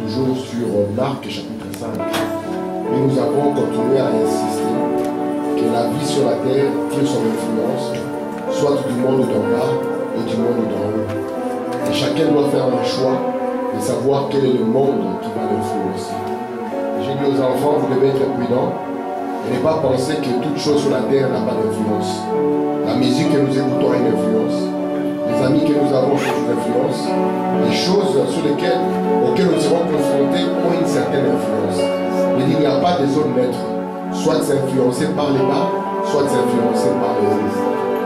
toujours sur Marc chapitre 5. Et nous avons continué à insister que la vie sur la terre tire son influence, soit du monde d'en bas et du monde d'en haut. Et chacun doit faire un choix de savoir quel est le monde qui va l'influencer. J'ai dit aux enfants, vous devez être prudents et ne pas penser que toute chose sur la terre n'a pas d'influence. La musique que nous écoutons a une influence. Les amis que nous avons ont une influence. Les choses auxquelles nous serons confrontés ont une certaine influence. Mais il n'y a pas de zone neutre. Soit c'est influencé par les bas, soit c'est influencé par les hauts.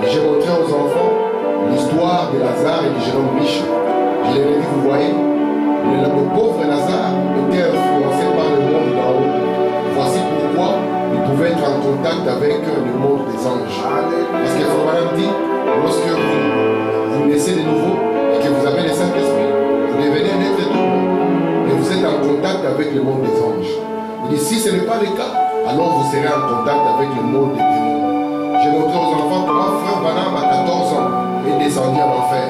Et j'ai montré aux enfants l'histoire de Lazare et du jeune homme riche. Je leur ai dit, vous voyez, le pauvre Lazare était influencé par le monde d'en haut. Voici pourquoi il pouvait être en contact avec le monde des anges. Parce que Frère dit, lorsque vous naissez de nouveau et que vous avez le Saint-Esprit, vous devenez un être double. Et vous êtes en contact avec le monde des anges. Il dit, si ce n'est pas le cas, alors vous serez en contact avec le monde des démons. J'ai montré aux enfants comment Frère Branham à 14 ans est descendu en enfer.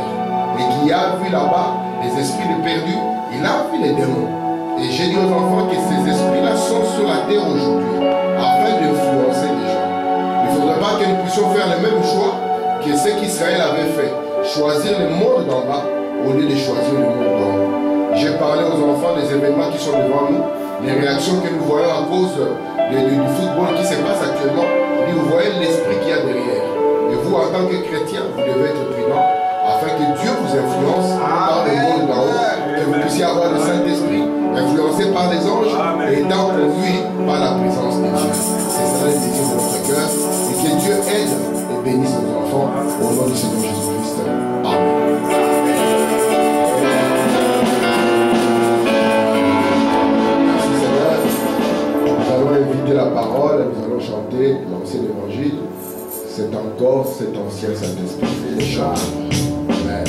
Et qui a vu là-bas les esprits de perdus, il a vu les démons. Et j'ai dit aux enfants que ces esprits-là sont sur la terre aujourd'hui, afin d'influencer les gens. Il ne faudrait pas que nous puissions faire le même choix que ce qu'Israël avait fait. Choisir le monde d'en bas au lieu de choisir le monde d'en haut. J'ai parlé aux enfants des événements qui sont devant nous, les réactions que nous voyons à cause du football qui se passe actuellement. Et vous voyez l'esprit qu'il y a derrière. Et vous, en tant que chrétien, vous devez être prudent afin que Dieu vous influence par le monde d'en haut, que vous puissiez avoir le Saint-Esprit, influencé par les anges et étant conduit par la présence de Dieu. C'est ça le désir de notre cœur et que Dieu aide et bénisse nos enfants au nom du Seigneur Jésus-Christ. Amen. Merci Seigneur. Nous allons inviter la parole, nous allons chanter l'ancien évangile. C'est encore cet ancien Saint-Esprit qui chante. Amen.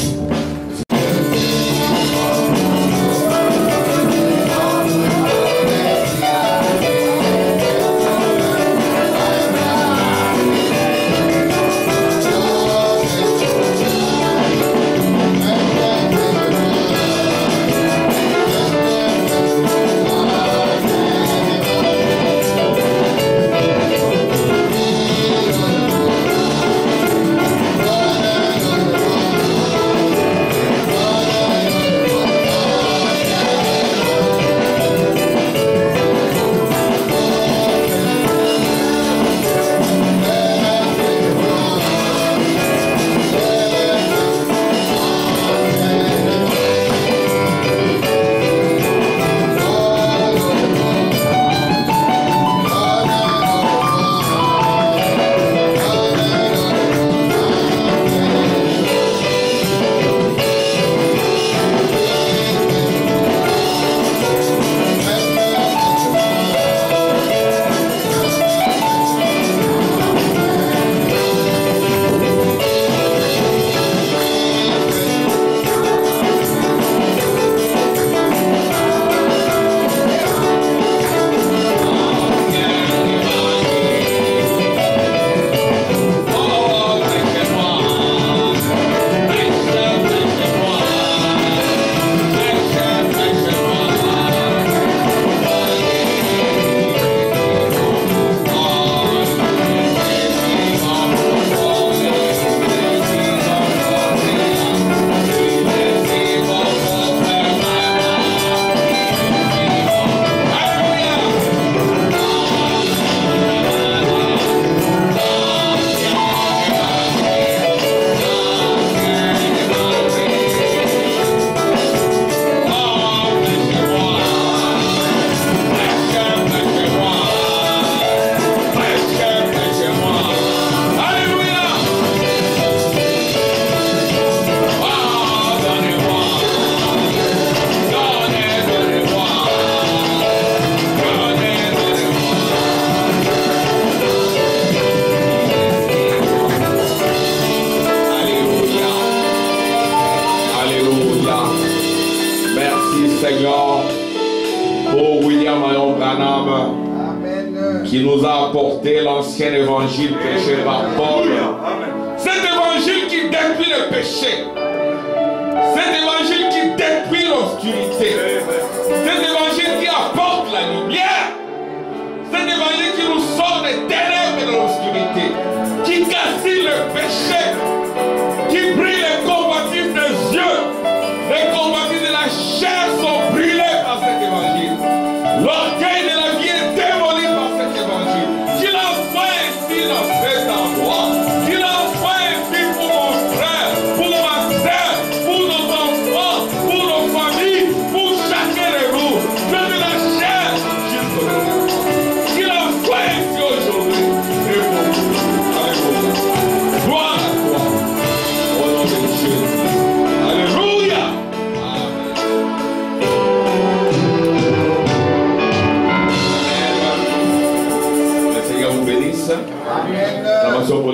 qui nous a apporté l'ancien évangile prêché par Paul. Cet évangile qui détruit le péché. Cet évangile qui détruit l'obscurité. Cet évangile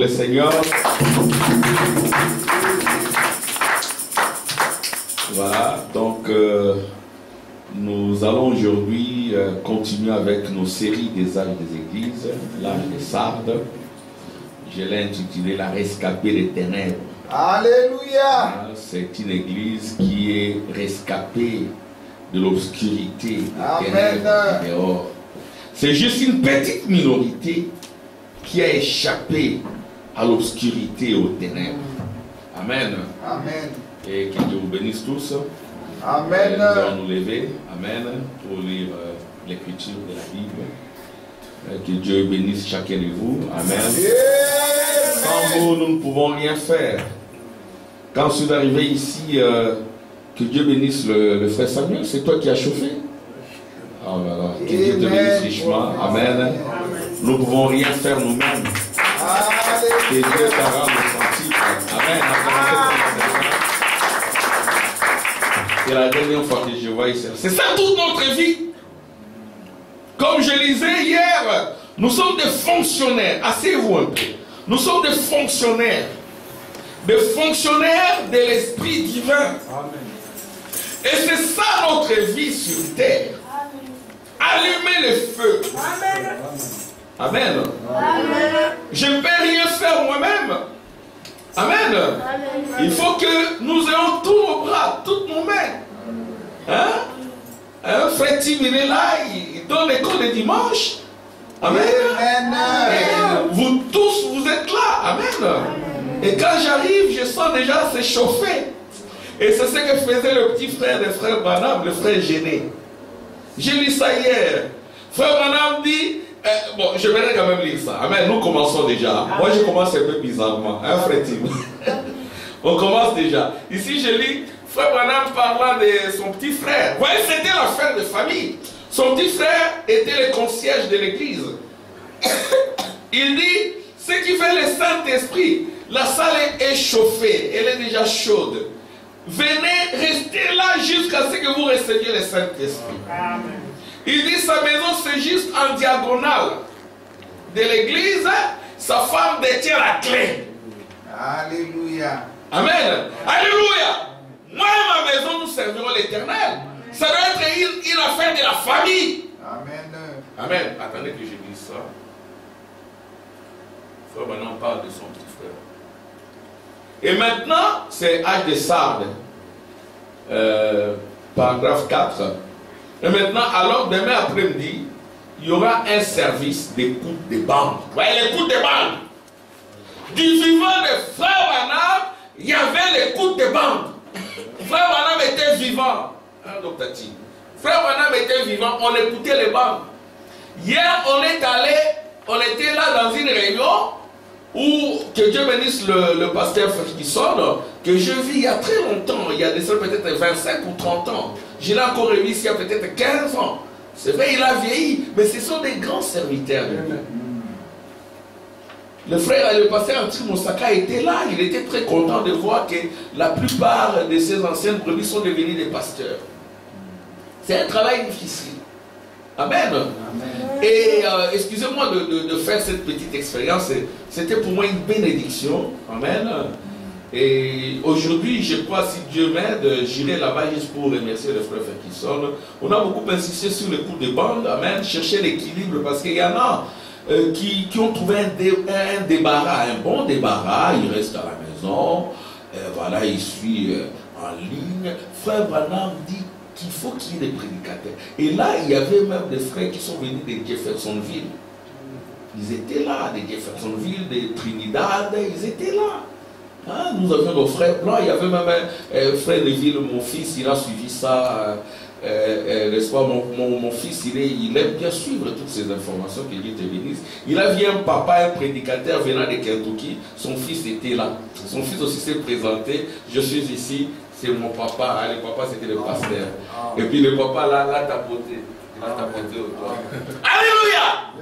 le Seigneur. Voilà, donc nous allons aujourd'hui continuer avec nos séries des âges des églises, l'âge des Sardes. Je l'ai intitulé La rescapée des ténèbres. Alléluia. C'est une église qui est rescapée de l'obscurité, des Amen. ténèbres du dehors. C'est juste une petite minorité qui a échappé à l'obscurité et aux ténèbres. Amen. Amen. Et que Dieu vous bénisse tous. Amen. Nous allons nous lever. Amen. Pour lire l'écriture de la Bible. Que Dieu bénisse chacun de vous. Amen. Sans vous, nous ne pouvons rien faire. Quand je suis arrivé ici, que Dieu bénisse le frère Samuel, c'est toi qui as chauffé. Oh là là, que Dieu te bénisse richement. Amen. Nous ne pouvons rien faire nous-mêmes. Que Dieu te rende sentir. Amen. C'est la dernière fois que je vois ici. C'est ça toute notre vie. Comme je lisais hier, nous sommes des fonctionnaires. Asseyez-vous un peu. Nous sommes des fonctionnaires. Des fonctionnaires de l'Esprit divin. Et c'est ça notre vie sur terre. Allumer le feu. Amen. Je ne peux rien faire moi-même. Amen. Il faut que nous ayons tous nos bras, toutes nos mains. Hein? Frère Tim, il est là, il donne les cours le dimanche. Amen. Et vous tous, vous êtes là. Amen. Et quand j'arrive, je sens déjà s'échauffer. Et c'est ce que faisait le petit frère de frère Branham, le frère gêné. J'ai lu ça hier. Frère Branham dit, bon, je vais quand même lire ça. Amen, nous commençons déjà. Moi, je commence un peu bizarrement. Hein, frère Tim? On commence déjà. Ici, je lis frère Branham parlant de son petit frère. Vous voyez, c'était l'affaire de famille. Son petit frère était le concierge de l'église. Il dit, ce qui fait le Saint-Esprit, la salle est chauffée, elle est déjà chaude. Venez, restez là jusqu'à ce que vous receviez le Saint-Esprit. Il dit, sa maison c'est juste en diagonale de l'église, sa femme détient la clé. Alléluia. Amen. Alléluia. Moi et ma maison, nous servirons l'Éternel. Ça doit être une affaire de la famille. Amen. Amen. Attendez que je dise ça. Frère, maintenant on parle de son petit frère. Et maintenant, c'est âge des Sardes. Paragraphe 4. Et maintenant, alors demain après-midi, il y aura un service d'écoute des bandes. Vous voyez l'écoute des bandes. Du vivant de frère Branham, il y avait l'écoute des bandes. Frère Branham était vivant. Hein, Dr. Tim? Frère Branham était vivant, on écoutait les bandes. Hier, on était là dans une réunion où, que Dieu bénisse le pasteur Ferguson, que je vis il y a très longtemps, il y a des peut-être 25 ou 30 ans. Je l'ai encore revu ici il y a peut-être 15 ans. C'est vrai, il a vieilli, mais ce sont des grands serviteurs de Dieu. Le frère, le pasteur Antri Moussaka était là, il était très content de voir que la plupart de ces anciennes brebis sont devenus des pasteurs. C'est un travail difficile. Amen. Amen. Et excusez-moi de faire cette petite expérience, c'était pour moi une bénédiction. Amen. Et aujourd'hui, je crois, si Dieu m'aide, j'irai là-bas juste pour remercier le frère Ferguson. On a beaucoup insisté sur le coup de bande, amen, chercher l'équilibre, parce qu'il y en a qui ont trouvé un débarras, un bon débarras, il reste à la maison, voilà, il suit en ligne. Frère Branham dit qu'il faut qu'il y ait des prédicateurs. Et là, il y avait même des frères qui sont venus de Jeffersonville. Ils étaient là, de Jeffersonville, de Trinidad, ils étaient là. Hein, nous avions nos frères blancs, il y avait même un frère de ville, mon fils, il a suivi ça, n'est-ce pas, mon fils, il aime bien suivre toutes ces informations, que Dieu te bénisse. Il a vu un papa, un prédicateur venant de Kentucky, son fils était là. Son fils aussi s'est présenté, je suis ici, c'est mon papa, hein, le papa c'était le pasteur. Et puis le papa là, l'a tapoté. Il a tapoté au toit. Alléluia!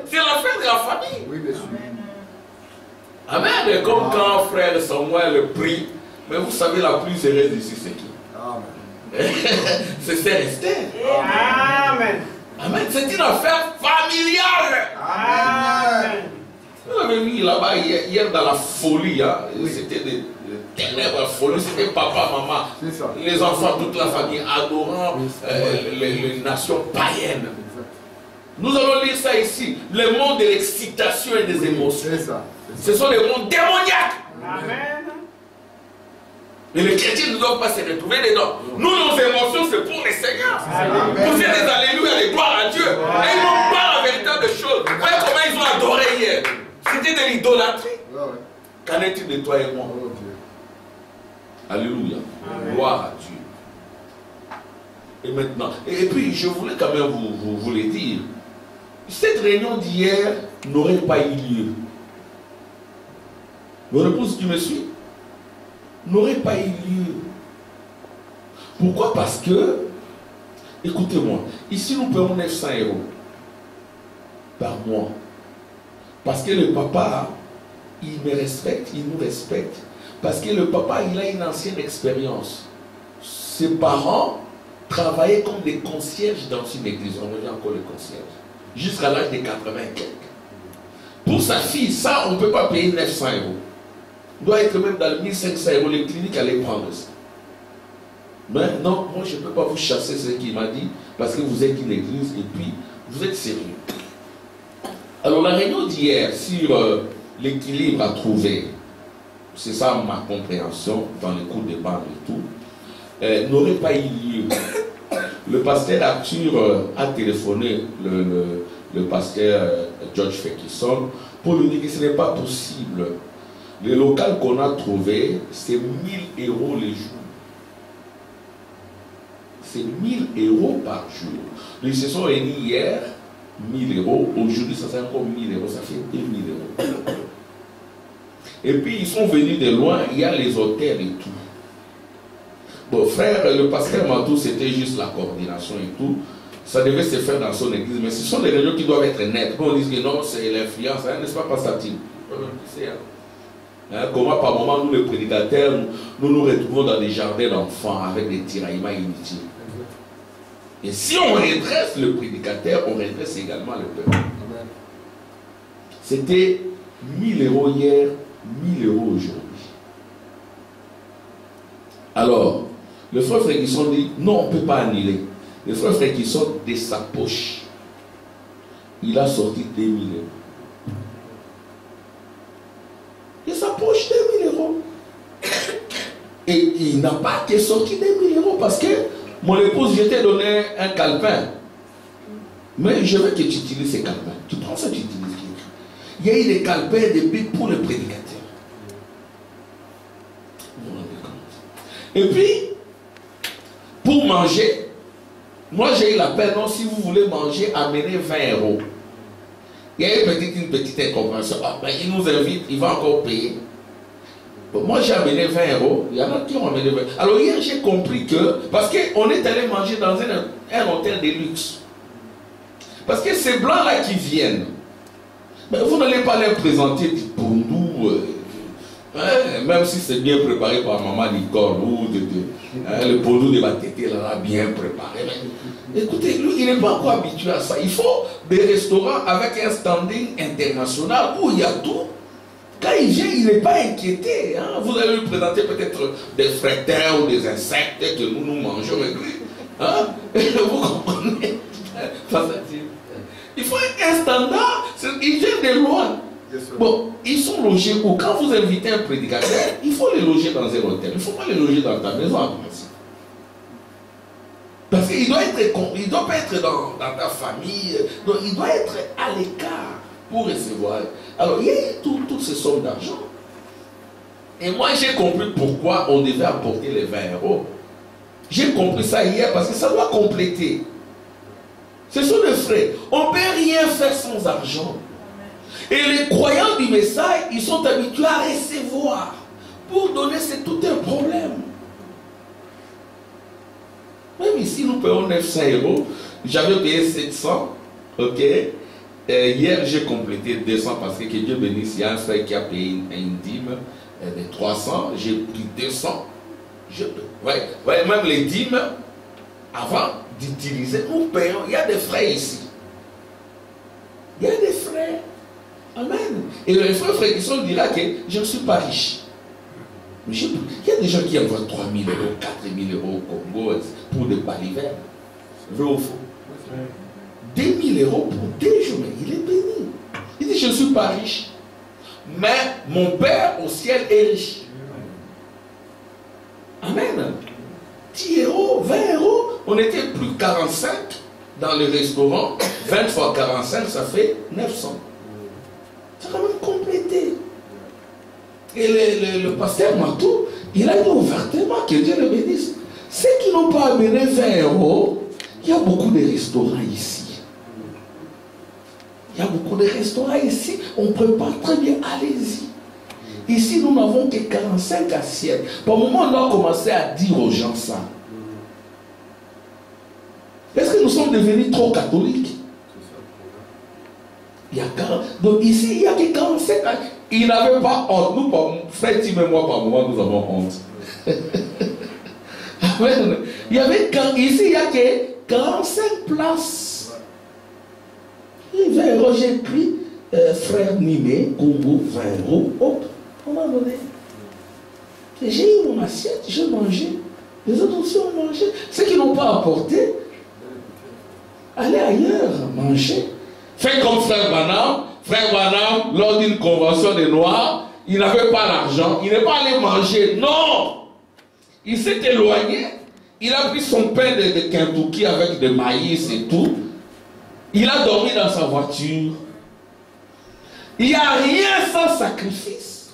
C'est la fête de la famille. Oui, bien sûr. Amen. Et comme quand frère Samuel prie, mais vous savez la plus heureuse ici c'est qui? Amen. C'est Sœur Esther. Amen. Amen. C'est une affaire familiale. Amen. Vous avez vu là-bas hier dans la folie, hein, c'était des ténèbres, folie, c'était papa, maman, les enfants, toute la famille adorant les nations païennes. Nous allons lire ça ici, le monde de l'excitation et des émotions. Ce sont des mondes démoniaques. Amen. Mais les chrétiens ne doivent pas se retrouver dedans. Nous, nos émotions, c'est pour les seigneurs. Vous êtes des alléluia, des gloires à Dieu. Et ils n'ont pas la véritable chose. Vous voyez comment ils ont adoré hier. C'était de l'idolâtrie. Qu'en est-il de toi et moi? Alléluia. Gloire à Dieu. Et maintenant, et puis je voulais quand même vous le dire. Cette réunion d'hier n'aurait pas eu lieu. Votre épouse, tu me suis? N'aurait pas eu lieu. Pourquoi? Parce que, écoutez-moi, ici nous payons 900 € par mois. Parce que le papa, il me respecte, il nous respecte. Parce que le papa, il a une ancienne expérience. Ses parents travaillaient comme des concierges dans une église. On revient encore les concierges. Jusqu'à l'âge de 80 et quelques. Pour sa fille, ça, on ne peut pas payer 900 €. Il doit être même dans les 1500 €. Les cliniques allaient prendre ça. Mais non, moi je ne peux pas vous chasser ce qu'il m'a dit parce que vous êtes une église et puis vous êtes sérieux. Alors la réunion d'hier sur l'équilibre à trouver, c'est ça ma compréhension dans les cours de bande et tout, n'aurait pas eu lieu. Le pasteur Arthur a téléphoné le pasteur George Fekison pour lui dire que ce n'est pas possible. Le local qu'on a trouvé, c'est 1000 € les jours. C'est 1000 € par jour. Ils se sont réunis hier, 1000 €. Aujourd'hui, ça fait encore 1000 €. Ça fait 2000 €. Et puis, ils sont venus de loin. Il y a les hôtels et tout. Bon, frère, le pasteur Mantou, c'était juste la coordination et tout. Ça devait se faire dans son église. Mais ce sont des réunions qui doivent être nettes. Quand on dit que non, c'est l'influence, hein, n'est-ce pas, Pasteur-Tim? Hein, comment par moment nous les prédicateurs nous retrouvons dans des jardins d'enfants avec des tiraillements inutiles. Et si on redresse le prédicateur, on redresse également le peuple. C'était 1000 € hier, 1000 € aujourd'hui. Alors, le frère Fréquisson dit non, on ne peut pas annuler. Le frère Fréquisson, de sa poche, il a sorti 2000 €. De sa poche, 2000 €. Et il n'a pas que sorti 2000 € parce que mon épouse, je t'ai donné un calepin. Mais je veux que tu utilises ces calepins. Tu prends ça, tu utilises. Il y a eu des calepins, des bics pour le prédicateur. Et puis, pour manger, moi j'ai eu la peine, non, si vous voulez manger, amenez 20 €. Il y a une petite incompréhension. Ah, ben, il nous invite, il va encore payer. Bon, moi j'ai amené 20 €. Il y en a qui ont amené 20 €. Alors hier j'ai compris que, parce qu'on est allé manger dans un hôtel de luxe. Parce que ces blancs-là qui viennent, ben, vous n'allez pas les présenter pour nous, même si c'est bien préparé par maman Nicole ou le pondou de ma tété là, bien préparé. Mais, écoutez, lui, il n'est pas encore habitué à ça. Il faut des restaurants avec un standing international où il y a tout. Quand il vient, il n'est pas inquiété. Hein. Vous allez lui présenter peut-être des fraîteurs ou des insectes que nous mangeons. Mais lui, hein? Vous comprenez? Il faut un standard. Ils viennent de loin. Bon, ils sont logés où? Quand vous invitez un prédicateur, il faut les loger dans un hôtel. Il ne faut pas les loger dans ta maison en principe. Parce qu'il doit pas être dans ta famille. Donc, il doit être à l'écart pour recevoir. Alors, il y a toutes ces sommes d'argent. Et moi, j'ai compris pourquoi on devait apporter les 20 €. J'ai compris ça hier parce que ça doit compléter. Ce sont des frais. On ne peut rien faire sans argent. Et les croyants du message, ils sont habitués à recevoir. Pour donner, c'est tout un problème. Même ici, nous payons 900 €. J'avais payé 700. Ok. Hier, j'ai complété 200 parce que Dieu bénisse. Il y a un frère qui a payé une dîme de 300. J'ai pris 200. Même les dîmes, avant d'utiliser, nous payons. Il y a des frais ici. Il y a des frais. Amen. Et le frère Frédisson dira que je ne suis pas riche. Mais il y a des gens qui envoient 3 000 euros, 4 000 euros au Congo pour des balivernes. Vrai ou faux? 2 000 euros pour déjeuner. Il est béni. Il dit, je ne suis pas riche. Mais mon Père au ciel est riche. Amen. 10 euros, 20 euros. On était plus 45 dans le restaurant. 20 fois 45, ça fait 900. Ça a quand même complété. Et le pasteur Matou, il a dit ouvertement que Dieu le bénisse. Ceux qui n'ont pas amené 20 euros, il y a beaucoup de restaurants ici. Il y a beaucoup de restaurants ici. On prépare très bien. Allez-y. Ici, nous n'avons que 45 assiettes. Par moment, on doit commencer à dire aux gens ça. Est-ce que nous sommes devenus trop catholiques? Il y a 40. Donc ici, il n'y a que 45. Il n'avait pas honte. Nous, frère Tim et moi, par moment, nous avons honte. Amen. Il y avait, ici, il n'y a que 45 places. Et 20 euros, j'ai pris frère Nimé, Combo, 20 euros. Hop, on m'a donné. J'ai eu mon assiette, j'ai mangé. Les autres aussi ont mangé. Ceux qui n'ont pas apporté, allez ailleurs, manger. Faites comme frère Branham. Frère Branham, lors d'une convention des Noirs, il n'avait pas l'argent. Il n'est pas allé manger. Non! Il s'est éloigné. Il a pris son pain de Kentucky avec de maïs et tout. Il a dormi dans sa voiture. Il n'y a rien sans sacrifice.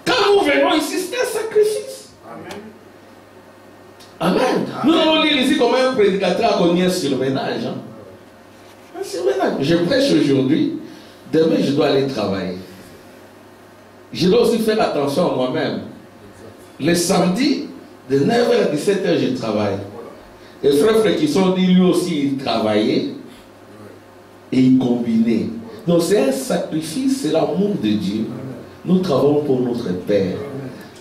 Quand nous venons ici, c'est un sacrifice. Amen. Amen. Nous allons lire ici comme un prédicateur a connu un surménage. Hein? Un surménage. Je prêche aujourd'hui. Demain, je dois aller travailler. Je dois aussi faire attention à moi-même. Le samedi, de 9h à 17h, je travaille. Et frère qui sont dit, lui aussi, il travaillait et il combinait. Donc c'est un sacrifice, c'est l'amour de Dieu. Nous travaillons pour notre Père.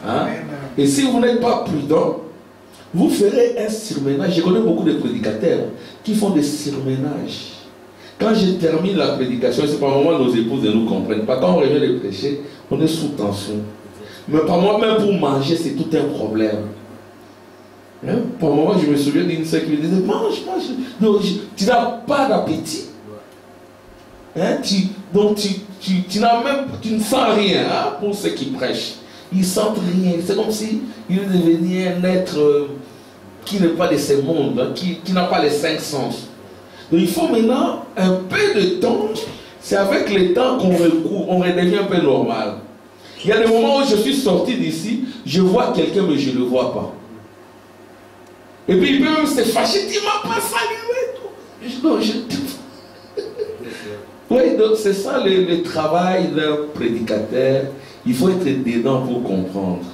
Hein? Et si vous n'êtes pas prudent, vous ferez un surménage. Je connais beaucoup de prédicateurs qui font des surménages. Quand je termine la prédication, c'est par moment nos épouses ne nous comprennent pas. Quand on revient de prêcher, on est sous tension. Mais par moi, même pour manger, c'est tout un problème. Hein? Par moment, je me souviens d'une sœur qui me disait, mange, mange. Donc, tu n'as pas d'appétit. Hein? Tu n'as même, tu ne sens rien hein, pour ceux qui prêchent. Ils ne sentent rien. C'est comme si il devenait un être qui n'est pas de ce monde, hein, qui n'a pas les 5 sens. Donc il faut maintenant un peu de temps. C'est avec le temps qu'on redevient un peu normal. Il y a des moments où je suis sorti d'ici, je vois quelqu'un mais je ne le vois pas. Et puis il peut même se fâcher, tu ne m'as pas salué. Non, oui, donc c'est ça le travail d'un prédicateur. Il faut être dedans pour comprendre.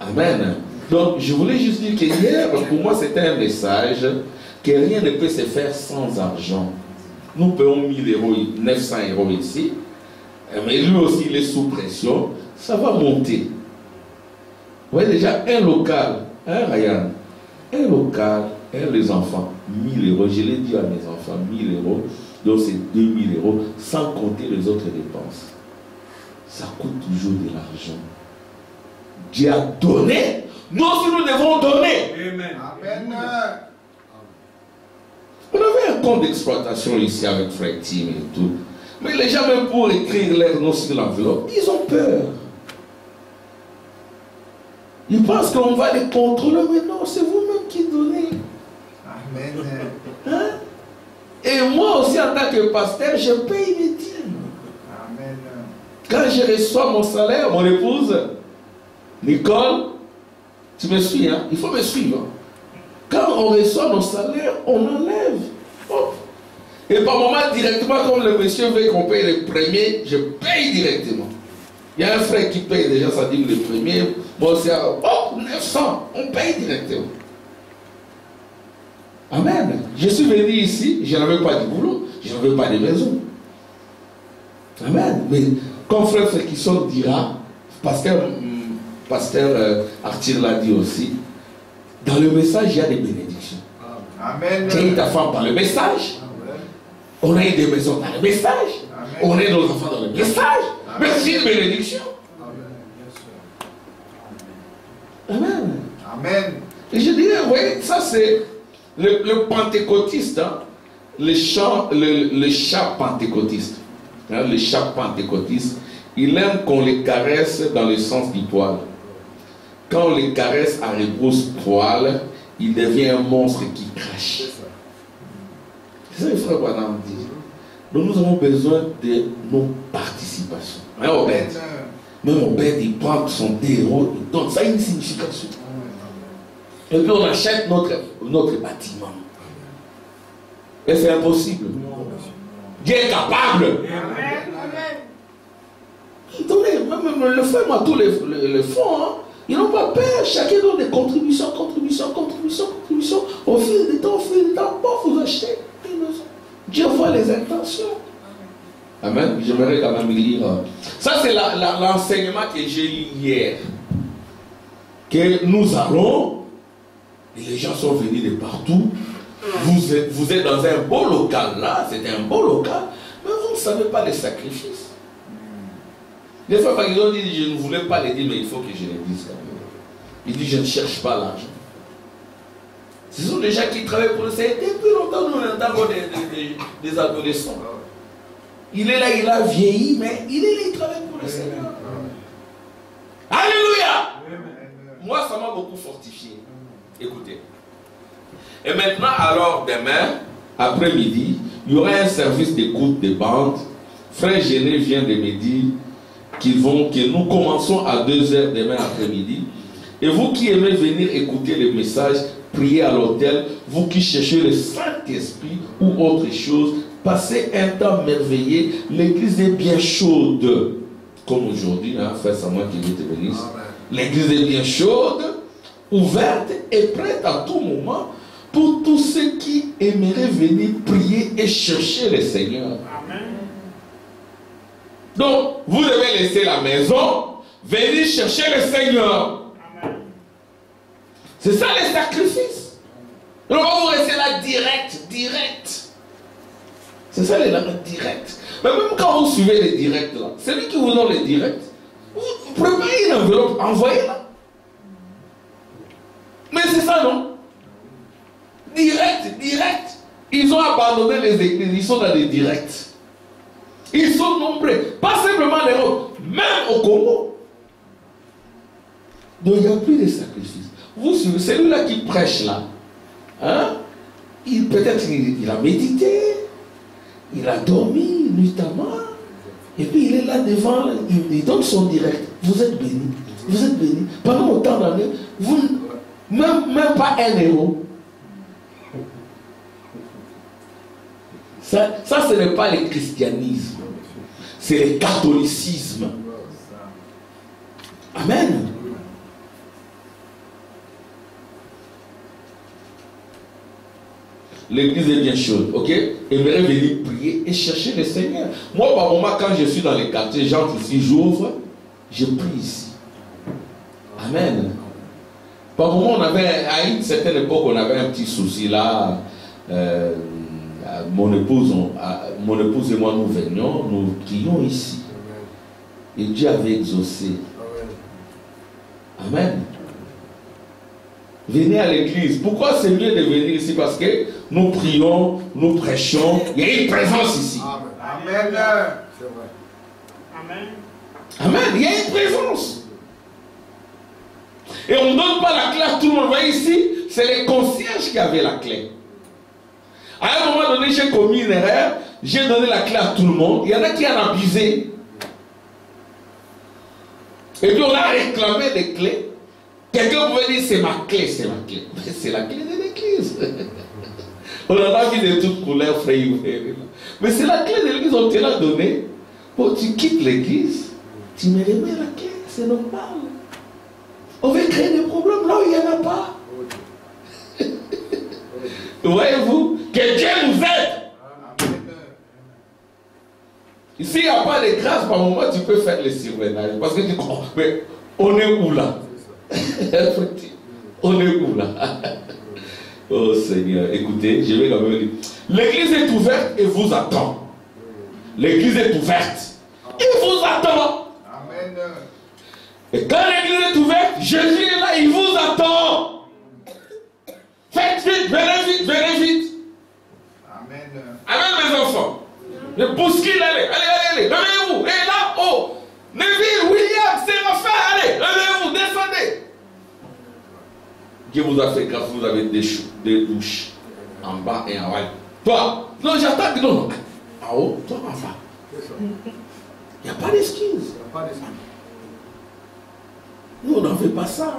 Amen. Donc je voulais juste dire que hier, pour moi c'était un message que rien ne peut se faire sans argent. Nous payons 1000 euros, 900 euros ici. Mais lui aussi il est sous pression. Ça va monter. Vous voyez déjà un local, hein Ryan, un local, les enfants, 1000 euros. Je l'ai dit à mes enfants, 1000 euros. Donc c'est 2000 euros, sans compter les autres dépenses. Ça coûte toujours de l'argent. Dieu a donné, nous aussi nous devons donner. Amen. Amen. On avait un compte d'exploitation ici avec Frère Tim et tout. Mais les gens, même pour écrire leur nom sur l'enveloppe, ils ont peur. Ils pensent qu'on va les contrôler, mais non, c'est vous-même qui donnez. Amen. Hein? Et moi aussi, en tant que pasteur, je paye mes dîmes. Amen. Quand je reçois mon salaire, mon épouse, Nicole, tu me suis, hein? Il faut me suivre. Quand on reçoit nos salaires, on enlève. Oh. Et par moment, directement, comme le monsieur veut qu'on paye le premier, je paye directement. Il y a un frère qui paye déjà, ça dit le premier. Moi aussi, oh, 900, on paye directement. Amen. Je suis venu ici, je n'avais pas de boulot, je n'avais pas de maison. Amen. Mais comme frère Frédisson dira, pasteur Arthur l'a dit aussi, dans le message, il y a des bénédictions. Amen. Tu as ta femme par le message. Amen. On a eu des maisons dans le message. On a eu nos enfants dans le message. Mais c'est une bénédiction. Amen. Amen. Et je dirais, vous voyez, ça c'est le pentecôtiste, hein, le chat pentecôtiste. Hein, le chat pentecôtiste, il aime qu'on les caresse dans le sens du poil. Quand on les caresse à rebrousse-poil, il devient un monstre qui crache. C'est ça que le frère Branham dit. Donc nous avons besoin de nos participations. Hein, Obed. Même Obed, il prend son héros, il donne ça une signification. Et puis on achète notre bâtiment. Et c'est impossible. Dieu est capable. Attendez, même le frère, moi, tous les fonds, hein, ils n'ont pas peur. Chacun donne des contributions. Au fil du temps, vous achetez une maison. Dieu voit les intentions. Amen. J'aimerais quand même lire. Ça, c'est l'enseignement que j'ai lu hier. Que nous allons, et les gens sont venus de partout. Vous êtes dans un beau local là, c'est un beau local, mais vous ne savez pas les sacrifices. Des fois, ils ont dit, je ne voulais pas les dire, mais il faut que je les dise quand même. Il dit, je ne cherche pas l'argent. Ce sont des gens qui travaillent pour le Seigneur. Depuis longtemps, nous entendons des adolescents. Il est là, il a vieilli, mais il est là, il travaille pour le Seigneur. Alléluia! Moi, ça m'a beaucoup fortifié. Écoutez. Et maintenant, alors, demain, après-midi, il y aura un service d'écoute des bandes. Frère Géné vient de me dire que nous commençons à 2h demain après-midi. Et vous qui aimez venir écouter les messages, prier à l'hôtel, vous qui cherchez le Saint-Esprit ou autre chose, passez un temps merveilleux. L'église est bien chaude. Comme aujourd'hui, hein, frère Samuel qui veut te bénisse. L'église est bien chaude, ouverte et prête à tout moment pour tous ceux qui aimeraient venir prier et chercher le Seigneur. Amen. Donc, vous devez laisser la maison, venir chercher le Seigneur. Amen. C'est ça les sacrifices. Donc, vous restez là direct. C'est ça les directs. Mais même quand vous suivez les directs là, c'est lui qui vous donne les directs. Vous préparez une enveloppe, envoyez-la. Mais c'est ça, non? Direct. Ils ont abandonné les églises, ils sont dans les directs. Ils sont nombreux, pas simplement en Europe, même au Congo. Donc il n'y a plus de sacrifices. Vous suivez, celui-là qui prêche là, hein? Peut-être il a médité, il a dormi nuitamment, et puis il est là devant, il donne son direct. Vous êtes bénis. Pendant autant d'années, même pas 1 euro. Ça, ce n'est pas le christianisme, c'est le catholicisme. Amen. L'église est bien chaude, ok? Aimerait venir prier et chercher le Seigneur. Moi, par moment, quand je suis dans les quartiers, j'entre ici, j'ouvre, je prie ici. Amen. Par moment, à une certaine époque, on avait un petit souci là. Mon épouse et moi, nous venions, nous prions ici. Et Dieu avait exaucé. Amen. Venez à l'église. Pourquoi c'est mieux de venir ici? Parce que nous prions, nous prêchons. Il y a une présence ici. Amen. C'est vrai. Amen. Amen. Il y a une présence. Et on ne donne pas la clé à tout le monde. Vous voyez ici, c'est les concierges qui avaient la clé. À un moment donné, j'ai commis une erreur. J'ai donné la clé à tout le monde. Il y en a qui en ont abusé. Et puis on a réclamé des clés. Quelqu'un pouvait dire c'est ma clé. Mais c'est la clé de l'église. On en a vu de toutes couleurs, frère. Mais c'est la clé de l'église, on te l'a donnée. Bon, tu quittes l'église, tu me remets la clé, c'est normal. On veut créer des problèmes là où il n'y en a pas. Voyez-vous, que Dieu nous aide. Ici, il n'y a pas de grâce, par moment, tu peux faire les surveillances. Parce que tu dis, mais on est où là? On est où là? Oh Seigneur, écoutez, je vais quand même dire. L'église est ouverte et vous attend. L'église est ouverte. Il vous attend. Amen. Et quand l'église est ouverte, Jésus est là, il vous attend. Faites vite, venez vite. Amen. Amen, mes enfants. Le bouscule, allez, levez-vous. Et là, oh, Neville, William, Séraphin, allez, levez-vous, descendez. Dieu vous a fait grâce, vous avez des douches en bas et en haut. Toi, non, j'attends que non. En haut, toi, en bas. Il n'y a pas d'excuse. Nous, on n'en fait pas ça.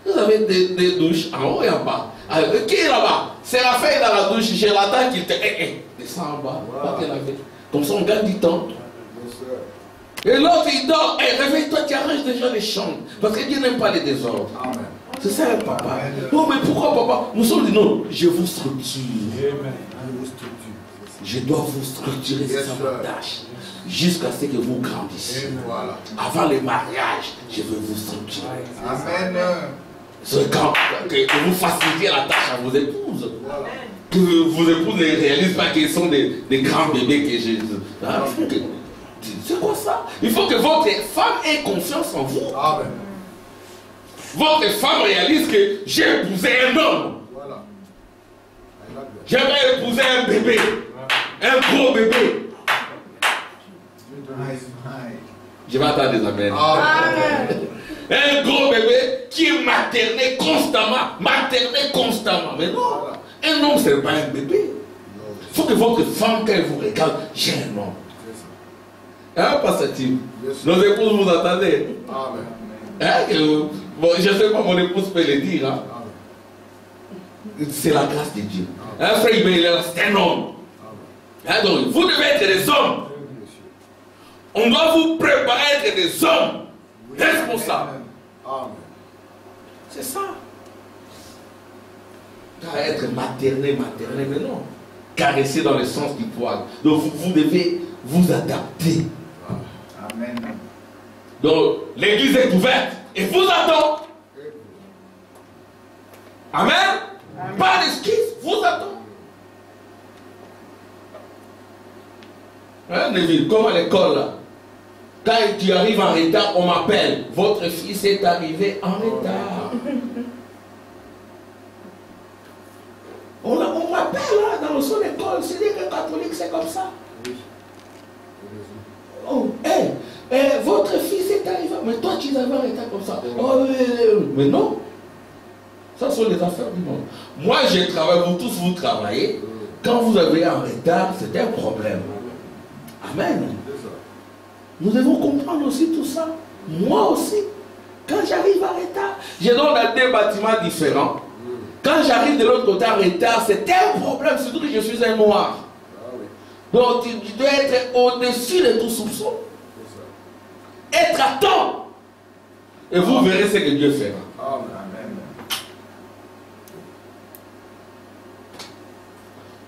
Vous avez des douches en haut et en bas. Alors, qui est là-bas? Séraphin est dans la douche, j'ai l'attends qu'il te. Descends en bas. Comme ça, on gagne du temps. Et l'autre, il dort. Réveille-toi, tu arranges déjà les chambres. Parce que Dieu n'aime pas les désordres. C'est ça, papa. Oh, mais pourquoi, papa? Nous sommes dit non, je vous structure. Je dois vous structurer, c'est ça ma tâche. Jusqu'à ce que vous grandissiez. Avant le mariage, je veux vous structurer. Amen. C'est quand que vous facilitez la tâche à vos épouses. Que vos épouses ne réalisent pas qu'ils sont des grands bébés que Jésus. Hein? C'est quoi ça? Il faut que votre femme ait confiance en vous. Amen. Votre femme réalise que j'ai épousé un homme. Voilà. J'aimerais épouser un bébé. Un gros bébé. Je vais attendre des amens. Amen. Un gros bébé qui est materné constamment. Mais non. Un homme, ce n'est pas un bébé. Il faut que votre femme, quand elle vous regarde, j'ai un homme. Hein, Pasteur-Tim? Nos épouses, vous entendez? Amen. Hein, bon, je ne sais pas, mon épouse peut le dire. Hein? C'est la grâce de Dieu. Un frère, c'est un homme. Hein, donc, vous devez être des hommes. On doit vous préparer à être des hommes responsables. C'est ça. Pas être materné, mais non. Caresser dans le sens du poil. Donc vous devez vous adapter. Amen. Donc l'église est ouverte et vous attend. Amen. Pas d'excuse, vous attend. Hein, Neville, comme à l'école là. Quand tu arrives en retard, on m'appelle. Votre fils est arrivé en retard. On m'appelle là dans son école. C'est dire que catholique, c'est comme ça. Oh, votre fils est arrivé. Mais toi, tu es arrivé en retard comme ça. Oh, mais non. Ça sont les affaires du monde. Moi, je travaille, vous tous, vous travaillez. Quand vous avez un retard, c'est un problème. Amen. Nous devons comprendre aussi tout ça. Moi aussi, quand j'arrive en retard, je donne dans deux bâtiments différents. Quand j'arrive de l'autre côté en retard, c'est un problème, surtout que je suis un noir. Donc tu dois être au-dessus de tout soupçon. Être à temps. Et vous verrez ce que Dieu fera. Amen.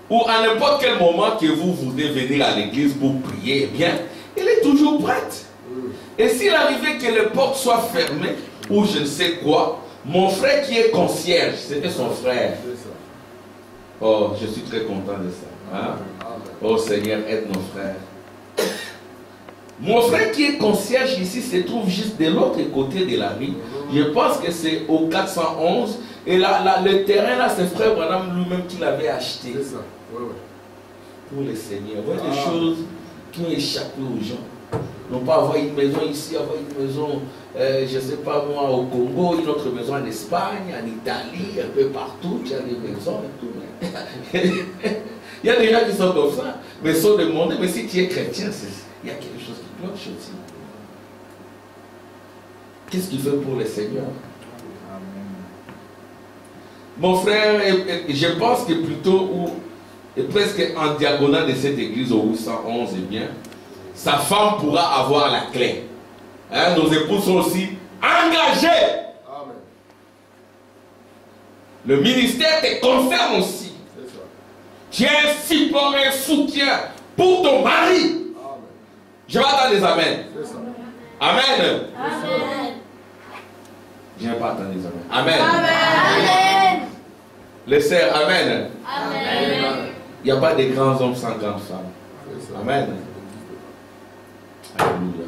Ou à n'importe quel moment que vous voulez venir à l'église pour prier, eh bien, elle est toujours prête. Et s'il arrivait que les portes soient fermées, ou je ne sais quoi, mon frère qui est concierge, c'était son frère. Oh, je suis très content de ça. Hein? Oh Seigneur, aide nos frères. Mon frère qui est concierge ici se trouve juste de l'autre côté de la rue. Je pense que c'est au 411. Et là, le terrain là, c'est frère Branham lui-même qui l'avait acheté. C'est ça. Pour le Seigneur. Voilà des choses qui ont échappé aux gens. Non pas avoir une maison ici, avoir une maison, je ne sais pas moi, au Congo, une autre maison en Espagne, en Italie, un peu partout, il y a des maisons et tout. Il y a des gens qui sont comme ça, mais ils sont demandés, mais si tu es chrétien, il y a quelque chose qui cloche aussi. Qu'est-ce qu'il fait pour le Seigneur? Mon frère, je pense que plutôt, presque en diagonale de cette église au 811, eh bien, sa femme pourra avoir la clé. Hein, nos épouses sont aussi engagés. Amen. Le ministère te concerne aussi. Tu es un support, un soutien pour ton mari. Amen. Je vais attendre les amens. C'est ça. Amen. Amen. Je ne vais pas attendre les amens. Amen. Amen. Les sœurs, amen. Amen. Il n'y a pas de grands hommes sans grandes femmes. Amen. Alléluia.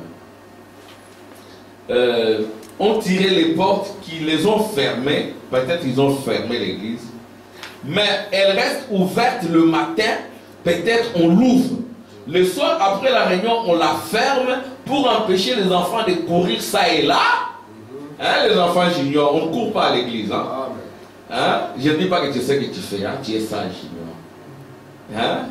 On tirait les portes qui les ont fermées. Peut-être ils ont fermé l'église. Mais elle reste ouverte le matin. Peut-être on l'ouvre. Le soir, après la réunion, on la ferme pour empêcher les enfants de courir ça et là. Hein, les enfants juniors, on ne court pas à l'église. Hein? Hein? Je ne dis pas que tu sais que tu fais. Hein? Tu es sage junior. Hein?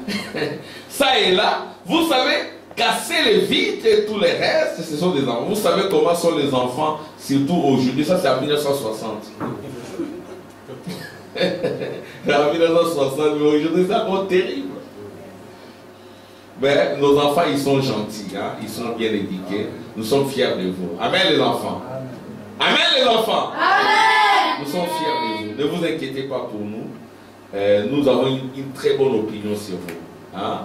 Ça et là, vous savez, casser les vitres et tout le reste, ce sont des enfants. Vous savez comment sont les enfants, surtout aujourd'hui. Ça, c'est en 1960. En 1960, mais aujourd'hui, c'est encore terrible. Mais nos enfants, ils sont gentils, hein? Ils sont bien éduqués. Nous sommes fiers de vous. Amen, les enfants. Amen, les enfants. Amen. Nous sommes fiers de vous. Ne vous inquiétez pas pour nous. Nous avons une très bonne opinion sur vous. Hein?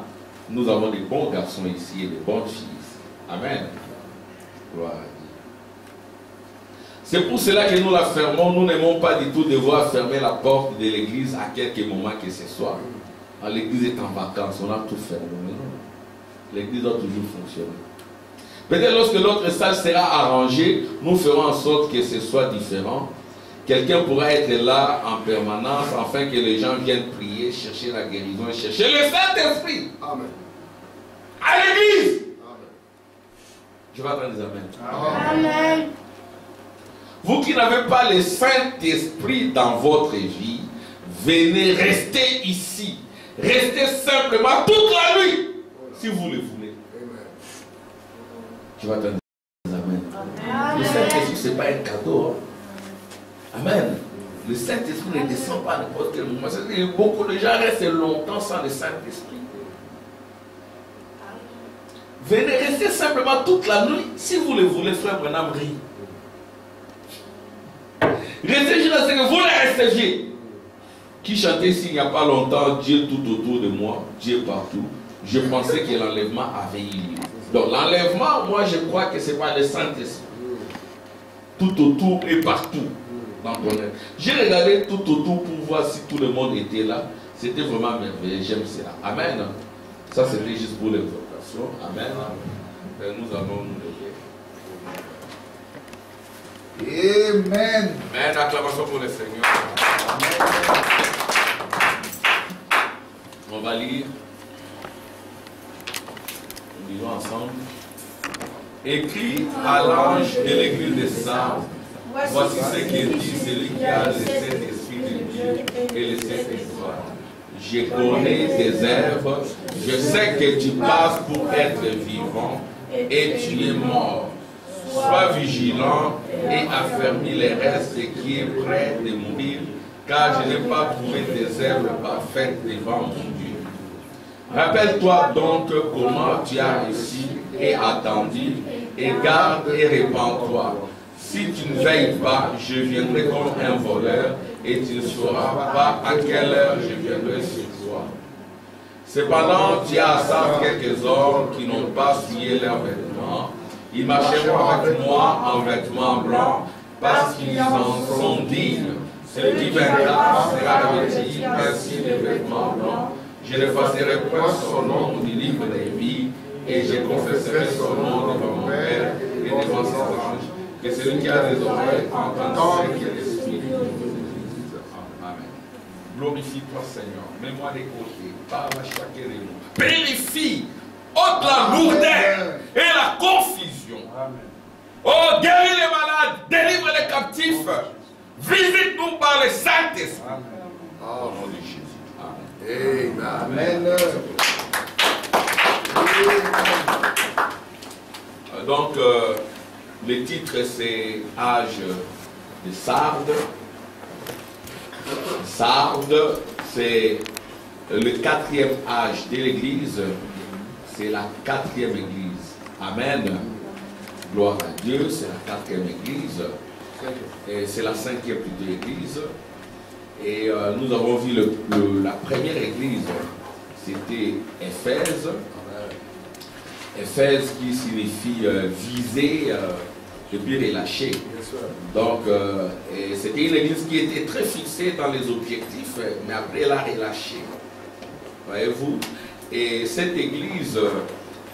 Nous avons des bons garçons ici et des bonnes filles ici. Amen. Gloire à Dieu. C'est pour cela que nous la fermons. Nous n'aimons pas du tout devoir fermer la porte de l'église à quelque moment que ce soit. L'église est en vacances, on a tout fermé. L'église doit toujours fonctionner. Peut-être lorsque notre salle sera arrangée, nous ferons en sorte que ce soit différent. Quelqu'un pourra être là en permanence afin que les gens viennent prier, chercher la guérison et chercher le Saint-Esprit. Amen. À l'église. Amen. Je vais attendre des amens. Amen. Vous qui n'avez pas le Saint-Esprit dans votre vie, venez rester ici. Restez simplement toute la nuit, si vous le voulez. Je vais attendre des amens. Le Saint-Esprit, ce n'est pas un cadeau. Hein? Amen. Le Saint-Esprit ne descend pas à n'importe quel moment. Beaucoup de gens restent longtemps sans le Saint-Esprit. Venez rester simplement toute la nuit, si vous le voulez, frère Branham rit. Restez jusqu'à ce que vous le receviez. Qui chantait ici il n'y a pas longtemps, Dieu tout autour de moi, Dieu partout. Je pensais que l'enlèvement avait eu lieu. Donc l'enlèvement, moi je crois que ce n'est pas le Saint-Esprit. Tout autour et partout. Dans ton être. J'ai regardé tout autour pour voir si tout le monde était là. C'était vraiment merveilleux, j'aime cela. Amen. Ça c'était juste pour l'invocation. Amen. Et nous allons nous lever. Amen. Amen. Acclamation pour le Seigneur. On va lire. Nous lisons ensemble. Écrit à l'ange de l'église de Sardes. Voici ce que dit celui qui a le Saint-Esprit de Dieu et le Saint-Esprit. Je connais tes œuvres, je sais que tu passes pour être vivant et tu es mort. Sois vigilant et affermis les restes qui est prêt de mourir, car je n'ai pas trouvé tes œuvres parfaites devant mon Dieu. Rappelle-toi donc comment tu as réussi et attendu, et garde et répands-toi. Si tu ne veilles pas, je viendrai comme un voleur, et tu ne sauras pas à quelle heure je viendrai sur toi. Cependant, tu as à ça quelques hommes qui n'ont pas souillé leurs vêtements. Ils marcheront avec moi en vêtements blancs, parce qu'ils en sont dignes. Celui qui viendra sera revêtu ainsi de vêtements blancs. Je n'effacerai point son nom du livre des vies, et je confesserai son nom devant mon Père et devant ses anges. Que celui qui a des oreilles entende ce que l'Esprit dit. Amen. Glorifie-toi, Seigneur. Mets-moi des côtés. Parle à chacun de nous. Purifie, ôte la lourdeur et la confusion. Oh, guéris les malades, délivre les captifs. Visite-nous par le Saint-Esprit. Au nom de Jésus. Amen. Amen. Donc, le titre c'est Âge de Sardes. Sardes, c'est le 4e âge de l'Église. C'est la 4e Église. Amen. Gloire à Dieu, c'est la 4e Église. Et c'est la 5e plutôt Église. Et nous avons vu la première Église, c'était Éphèse. Éphèse qui signifie viser, et puis relâché. Donc, c'était une église qui était très fixée dans les objectifs, mais après elle a relâché. Voyez-vous? Et cette église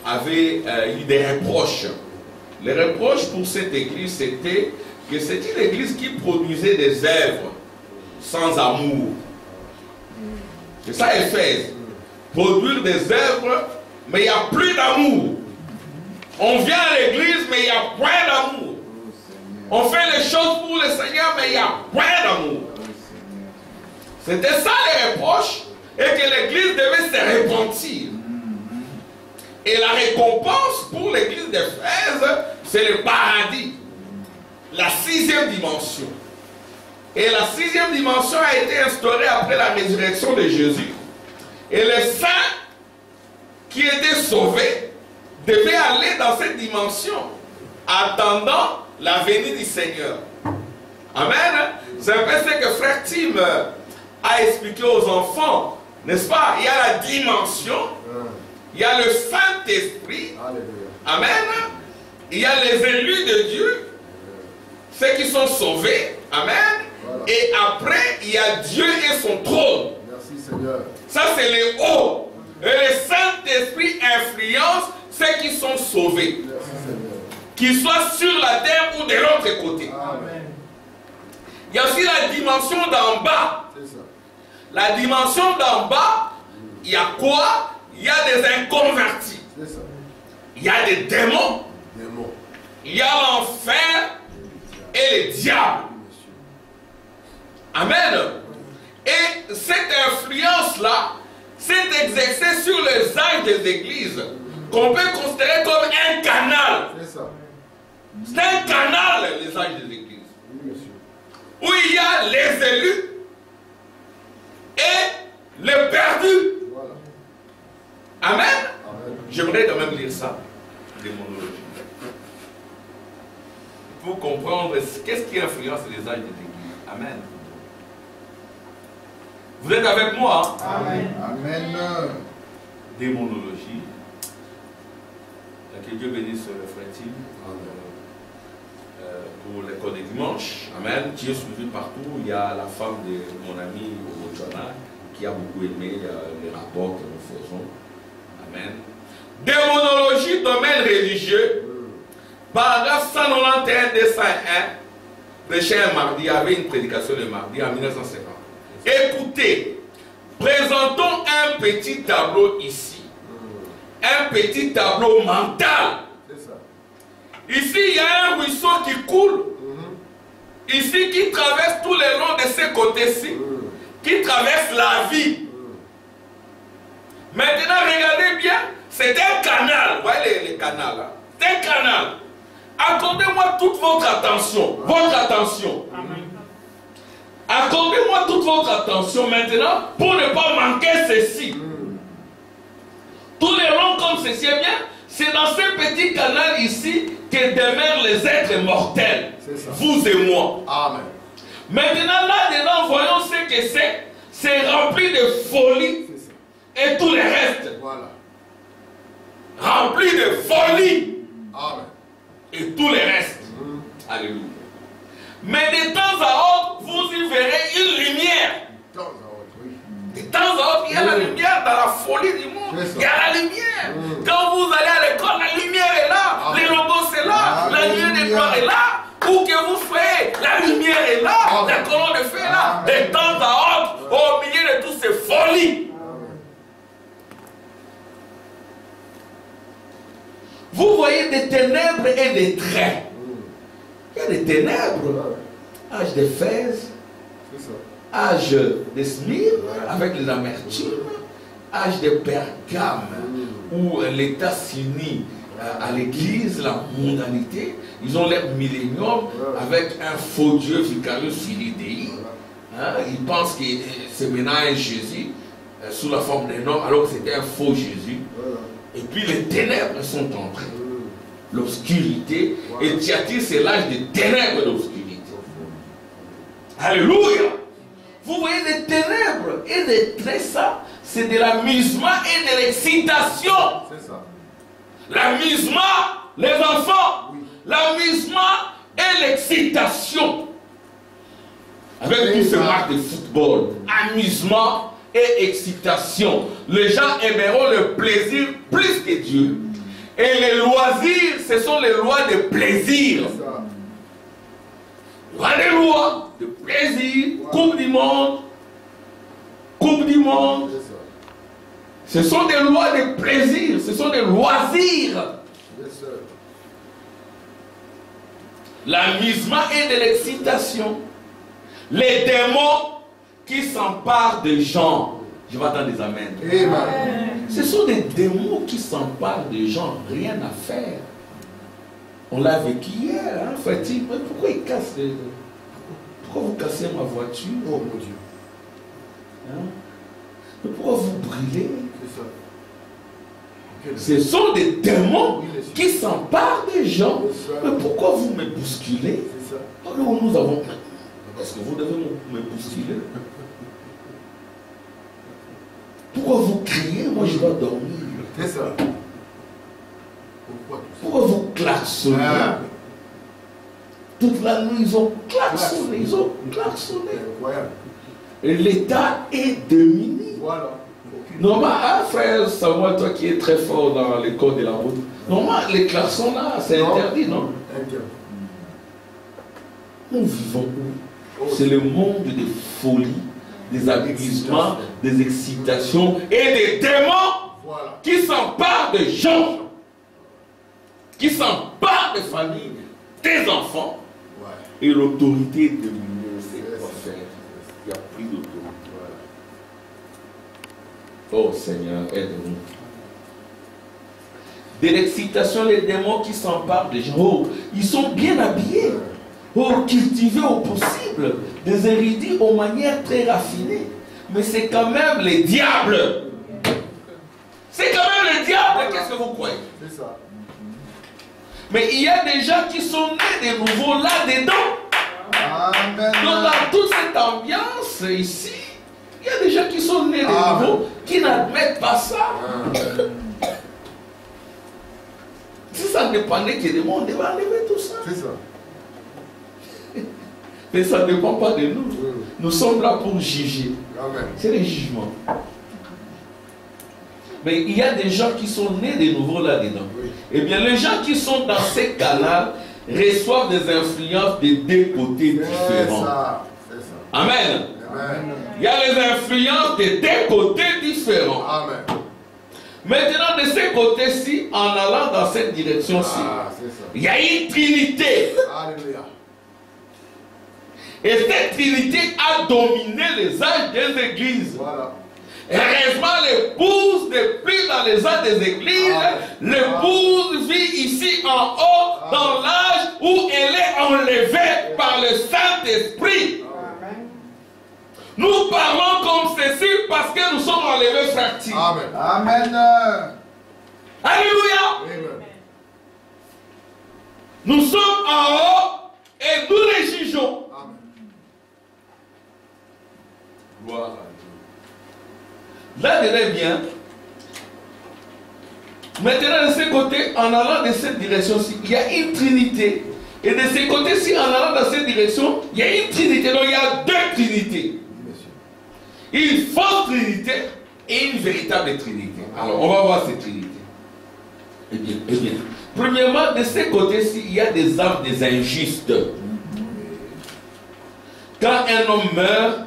avait eu des reproches. Les reproches pour cette église, c'était que c'est une église qui produisait des œuvres sans amour. C'est ça, Éphèse. Produire des œuvres, mais il n'y a plus d'amour. On vient à l'église, mais il n'y a point d'amour. On fait les choses pour le Seigneur, mais il n'y a point d'amour. C'était ça les reproches, et que l'église devait se repentir. Et la récompense pour l'église d'Éphèse, c'est le paradis. La 6e dimension. Et la 6e dimension a été instaurée après la résurrection de Jésus. Et les saints qui étaient sauvés devaient aller dans cette dimension, attendant la venue du Seigneur. Amen. C'est un peu ce que Frère Tim a expliqué aux enfants. N'est-ce pas? Il y a la dimension, il y a le Saint-Esprit. Amen. Il y a les élus de Dieu, ceux qui sont sauvés. Amen. Voilà. Et après, il y a Dieu et son trône. Merci Seigneur. Ça, c'est les hauts. Et le Saint-Esprit influence ceux qui sont sauvés. Merci Seigneur. Qu'ils soient sur la terre ou de l'autre côté. Amen. Il y a aussi la dimension d'en bas. C'est ça. La dimension d'en bas, il y a quoi? Il y a des inconvertis. C'est ça. Il y a des démons. Démons. Il y a l'enfer et les diables. Amen. Et cette influence-là s'est exercée sur les âges des églises, qu'on peut considérer comme un canal. C'est ça. C'est un canal, les âges des églises. Oui, monsieur. Où il y a les élus et les perdus. Voilà. Amen. Amen. J'aimerais quand même lire ça, démonologie, pour comprendre qu'est-ce qui influence les âges des églises. Amen. Vous êtes avec moi? Amen. Amen. Démonologie. Que Dieu bénisse le frère Tim pour l'école des dimanches. Amen. Qui est suivi partout. Il y a la femme de mon ami Ochana qui a beaucoup aimé les rapports que nous faisons. Amen. Démonologie, domaine religieux. Paragraphe 191 201. Prêché un mardi. Il y avait une prédication le mardi en 1950. Écoutez, présentons un petit tableau ici. Un petit tableau mental. C'est ça. Ici, il y a un ruisseau qui coule. Ici, qui traverse tout le long de ce côté-ci. Qui traverse la vie. Maintenant, regardez bien. C'est un canal. Vous voyez les canals là? C'est un canal. Accordez-moi toute votre attention. Votre attention. Accordez-moi toute votre attention maintenant pour ne pas manquer ceci. Tout le long comme ceci, eh bien, c'est dans ce petit canal ici que demeurent les êtres mortels. Vous et moi. Amen. Maintenant, là-dedans, voyons ce que c'est. C'est rempli de folie et tout le reste. Voilà. Rempli de folie Amen. et tout le reste. Alléluia. Mais de temps à autre, vous y verrez une lumière. De temps à autre, oui. De temps à autre, il y a la lumière dans la folie du monde. Il y a la lumière. Quand vous allez à l'école, la lumière est là. Les robots, c'est là. La lumière des gloires est là. Où que vous soyez, la lumière est là. La colonne de feu est là. De temps à autre, au milieu de toutes ces folies. Vous voyez des ténèbres et des traits. Il y a des ténèbres. Âge d'Éphèse. Âge de Smyrne, avec les amertumes. Âge de Pergame, où l'État s'unit à l'église, la mondanité. Ils ont l'air millénium avec un faux Dieu, Vicarius Filii. Ils pensent que c'est maintenant un Jésus sous la forme d'un homme, alors que c'était un faux Jésus. Et puis les ténèbres sont entrées. L'obscurité. Et Thyatire, c'est l'âge des ténèbres et l'obscurité. Alléluia. Vous voyez des ténèbres et des traits, ça, c'est de l'amusement et de l'excitation. C'est ça. L'amusement, les enfants. Oui. l'amusement et l'excitation. Avec tous ces matchs de football, amusement et excitation. Les gens aimeront le plaisir plus que Dieu. Et les loisirs, ce sont les lois de plaisir. Il y aura des lois de plaisir, Coupe du monde. Coupe du monde. Ce sont des lois de plaisir, ce sont des loisirs. L'amusement et de l'excitation. Les démons qui s'emparent des gens. Je vais attendre des amens. Ce sont des démons qui s'emparent des gens. Rien à faire. On l'a vécu hier. Hein, Fatih, mais pourquoi ils cassent les... Pourquoi vous cassez ma voiture? Oh mon Dieu. Hein? Mais pourquoi vous brûlez? Ce sont des démons qui s'emparent des gens. Mais pourquoi vous me bousculez? Alors nous avons... Est-ce que vous devez me bousculer? Pourquoi vous criez? Moi je dois dormir. C'est ça. Pourquoi vous klaxonnez? Toute la nuit ils ont klaxonné. Ils ont klaxonné. Et l'État est dominé. Voilà. Normalement, frère Samuel, toi qui es très fort dans les codes de la route, normalement les klaxons là, c'est interdit, non? Nous vivons où? C'est le monde des folies, des amusements, des excitations et des démons qui s'emparent des gens, qui s'emparent des familles, des enfants. Et l'autorité de l'Union, c'est quoi faire? Il n'y a plus d'autorité. Oh Seigneur, aide-nous. De l'excitation, les démons qui s'emparent des gens. Oh, ils sont bien habillés. Oh, cultivés au possible. Des érudits aux manières très raffinées. Mais c'est quand même les diables. C'est quand même les diables. Qu'est-ce que vous croyez? C'est ça. Mais il y a des gens qui sont nés de nouveau là-dedans. Amen. Donc dans toute cette ambiance ici, il y a des gens qui sont nés de nouveau, qui n'admettent pas ça. Si ça dépendait que des monde, on devait enlever tout ça. C'est ça. Mais ça ne dépend pas de nous. Nous sommes là pour juger. Amen. C'est le jugement. Mais il y a des gens qui sont nés de nouveau là-dedans. Oui. Eh bien, les gens qui sont dans ces canaux reçoivent des influences de deux côtés différents. C'est ça. Amen. Amen. Il y a les influences de deux côtés différents. Amen. Maintenant, de ces côtés-ci, en allant dans cette direction-ci, C'est ça. il y a une trinité. Alléluia. Et cette trinité a dominé les âges des églises. Voilà. Heureusement, l'épouse n'est plus dans les âges des églises. L'épouse vit ici en haut, dans l'âge où elle est enlevée par le Saint-Esprit. Nous parlons comme ceci parce que nous sommes enlevés fractures. Amen. Amen. Alléluia. Amen. Nous sommes en haut et nous les jugeons. Amen. Gloire à Dieu. Là, tenez bien. Maintenant, de ce côté, en allant de cette direction-ci, il y a une trinité. Et de ce côté-ci, en allant dans cette direction, il y a une trinité. Donc, il y a deux trinités. Une fausse trinité et une véritable trinité. Alors, on va voir cette trinité. Eh bien. Premièrement, de ce côté-ci, il y a des âmes des injustes. Quand un homme meurt,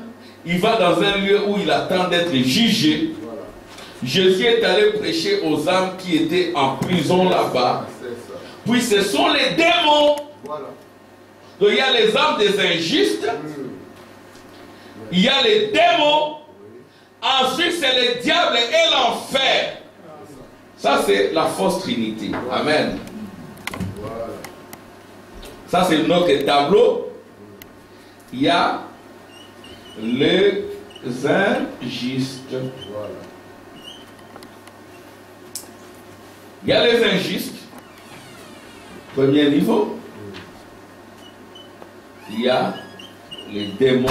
il va dans un lieu où il attend d'être jugé. Jésus est allé prêcher aux âmes qui étaient en prison là-bas. Puis ce sont les démons. Donc il y a les âmes des injustes. Il y a les démons. Ensuite c'est le diable et l'enfer. Ça c'est la fausse trinité. Amen. Ça c'est notre tableau. Il y a les injustes. Il y a les injustes. Premier niveau. Il y a les démons.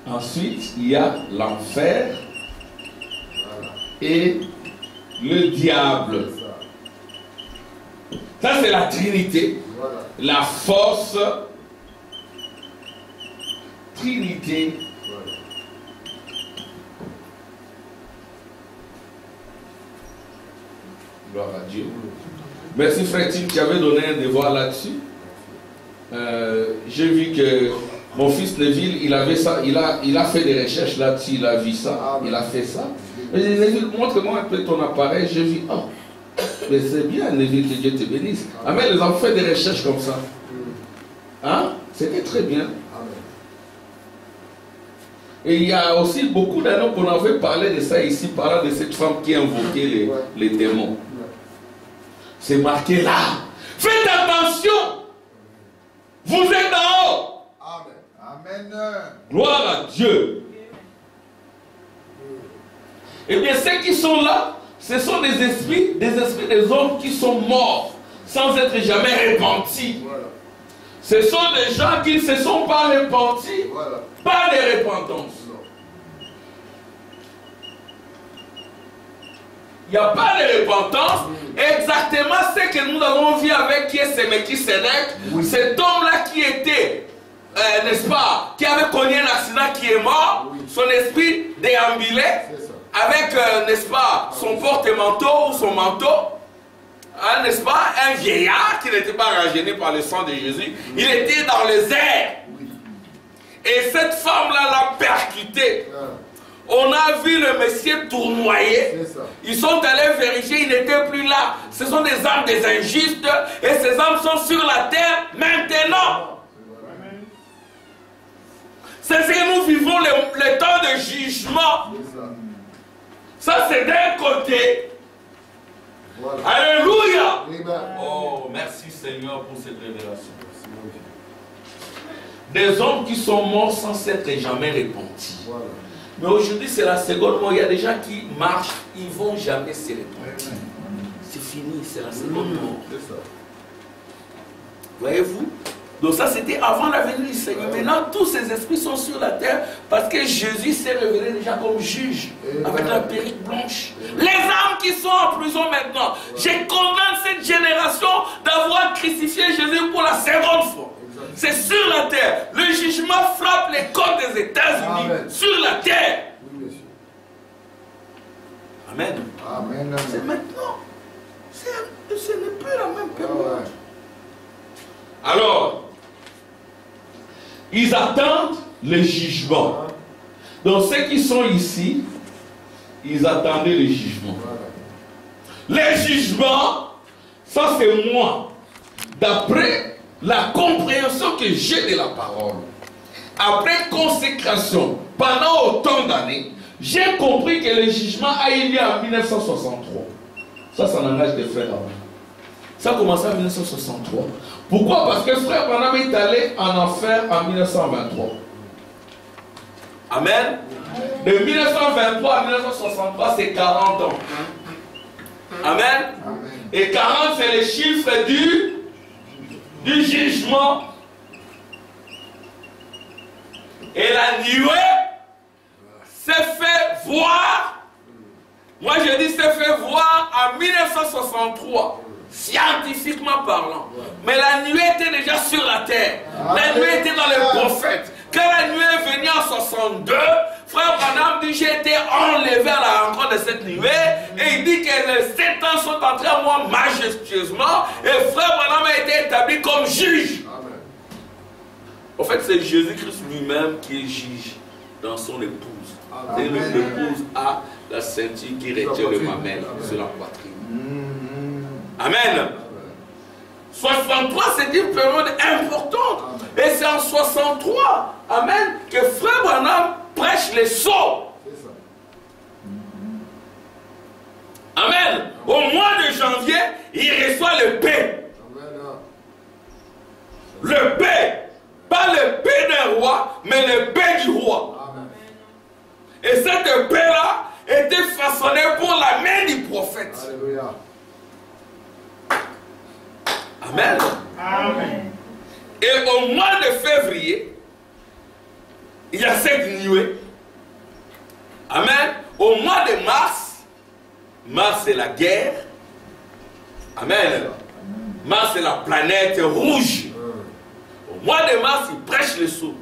Ensuite, il y a l'enfer et le diable. Ça, c'est la Trinité. Voilà. La force Trinité. Voilà. Gloire à Dieu. Merci frère Tim qui avait donné un devoir là-dessus. J'ai vu que mon fils Neville, il avait ça, il a fait des recherches là-dessus, il a vu ça, il a fait ça. Et Neville, montre-moi un peu ton appareil, j'ai vu, oh, mais c'est bien Neville, que Dieu te bénisse. Amen, ils ont fait des recherches comme ça. Hein? C'était très bien. Et il y a aussi beaucoup d'années qu'on avait parlé de ça ici, parlant de cette femme qui invoquait les démons. C'est marqué là. Faites attention. Vous êtes en haut. Amen. Gloire à Dieu. Eh bien, ceux qui sont là, ce sont des esprits des hommes qui sont morts, sans être jamais repentis. Voilà. Ce sont des gens qui ne se sont pas repentis, Voilà. pas de repentance. Il n'y a pas de repentance. Exactement ce que nous avons vu avec qui est Melchisedec, cet homme-là qui était, n'est-ce pas, qui avait connu un accident, qui est mort, son esprit déambulait avec, n'est-ce pas, son porte-manteau ou son manteau, hein, n'est-ce pas, un vieillard qui n'était pas rajeuni par le sang de Jésus. Il était dans les airs. Et cette femme-là l'a percuté. On a vu le Messie tournoyer. Ils sont allés vérifier, il n'était plus là. Ce sont des âmes des injustes. Et ces âmes sont sur la terre maintenant. C'est ce que nous vivons, le temps de jugement. Ça, c'est d'un côté. Alléluia. Oh, merci Seigneur pour cette révélation. Des hommes qui sont morts sans s'être jamais repentis. Mais aujourd'hui, c'est la seconde mort. Il y a des gens qui marchent, ils ne vont jamais se repentir. C'est fini, c'est la seconde mort. Voyez-vous? Donc ça, c'était avant la venue du Seigneur. Maintenant, tous ces esprits sont sur la terre parce que Jésus s'est révélé déjà comme juge avec la perruque blanche. Les âmes qui sont en prison maintenant, je condamne cette génération d'avoir crucifié Jésus pour la seconde fois. C'est sur la terre. Le jugement frappe les côtes des États-Unis. Sur la terre. Amen. Amen. C'est maintenant. Ce n'est plus la même période. Alors, ils attendent le jugement. Donc ceux qui sont ici, ils attendaient le jugement. Le jugement, ça c'est moi. D'après la compréhension que j'ai de la parole, après consécration, pendant autant d'années, j'ai compris que le jugement a eu lieu en 1963. Ça n'engage des frères avant. Ça a commencé en 1963. Pourquoi? Parce que frère Branham est allé en enfer en 1923. Amen. De 1923 à 1963, c'est 40 ans. Amen. Et 40, c'est le chiffre du jugement. Et la nuée s'est fait voir. Moi je dis s'est fait voir en 1963. Scientifiquement parlant. Mais la nuée était déjà sur la terre. La nuée était dans les prophètes. Quand la nuée est venue en 62, frère Branham dit j'ai été enlevé à la rencontre de cette nuée. Et il dit que les 7 ans sont entrés à moi majestueusement. Et frère Branham a été établi comme juge. En fait, c'est Jésus-Christ lui-même qui est juge dans son épouse. Et l'épouse a la ceinture qui retient le mamelle sur la poitrine. Amen. 63, c'est une période importante. Et c'est en 63, amen, que frère Branham prêche les sceaux. Amen. Au mois de janvier, il reçoit le paix. Le paix. Pas le paix d'un roi, mais le paix du roi. Et cette paix-là était façonnée pour la main du prophète. Alléluia. Amen. Amen. Et au mois de février, il y a cette nuée. Amen. Au mois de mars, Mars c'est la guerre. Amen. Mars c'est la planète rouge. Au mois de mars, il prêche le sceau.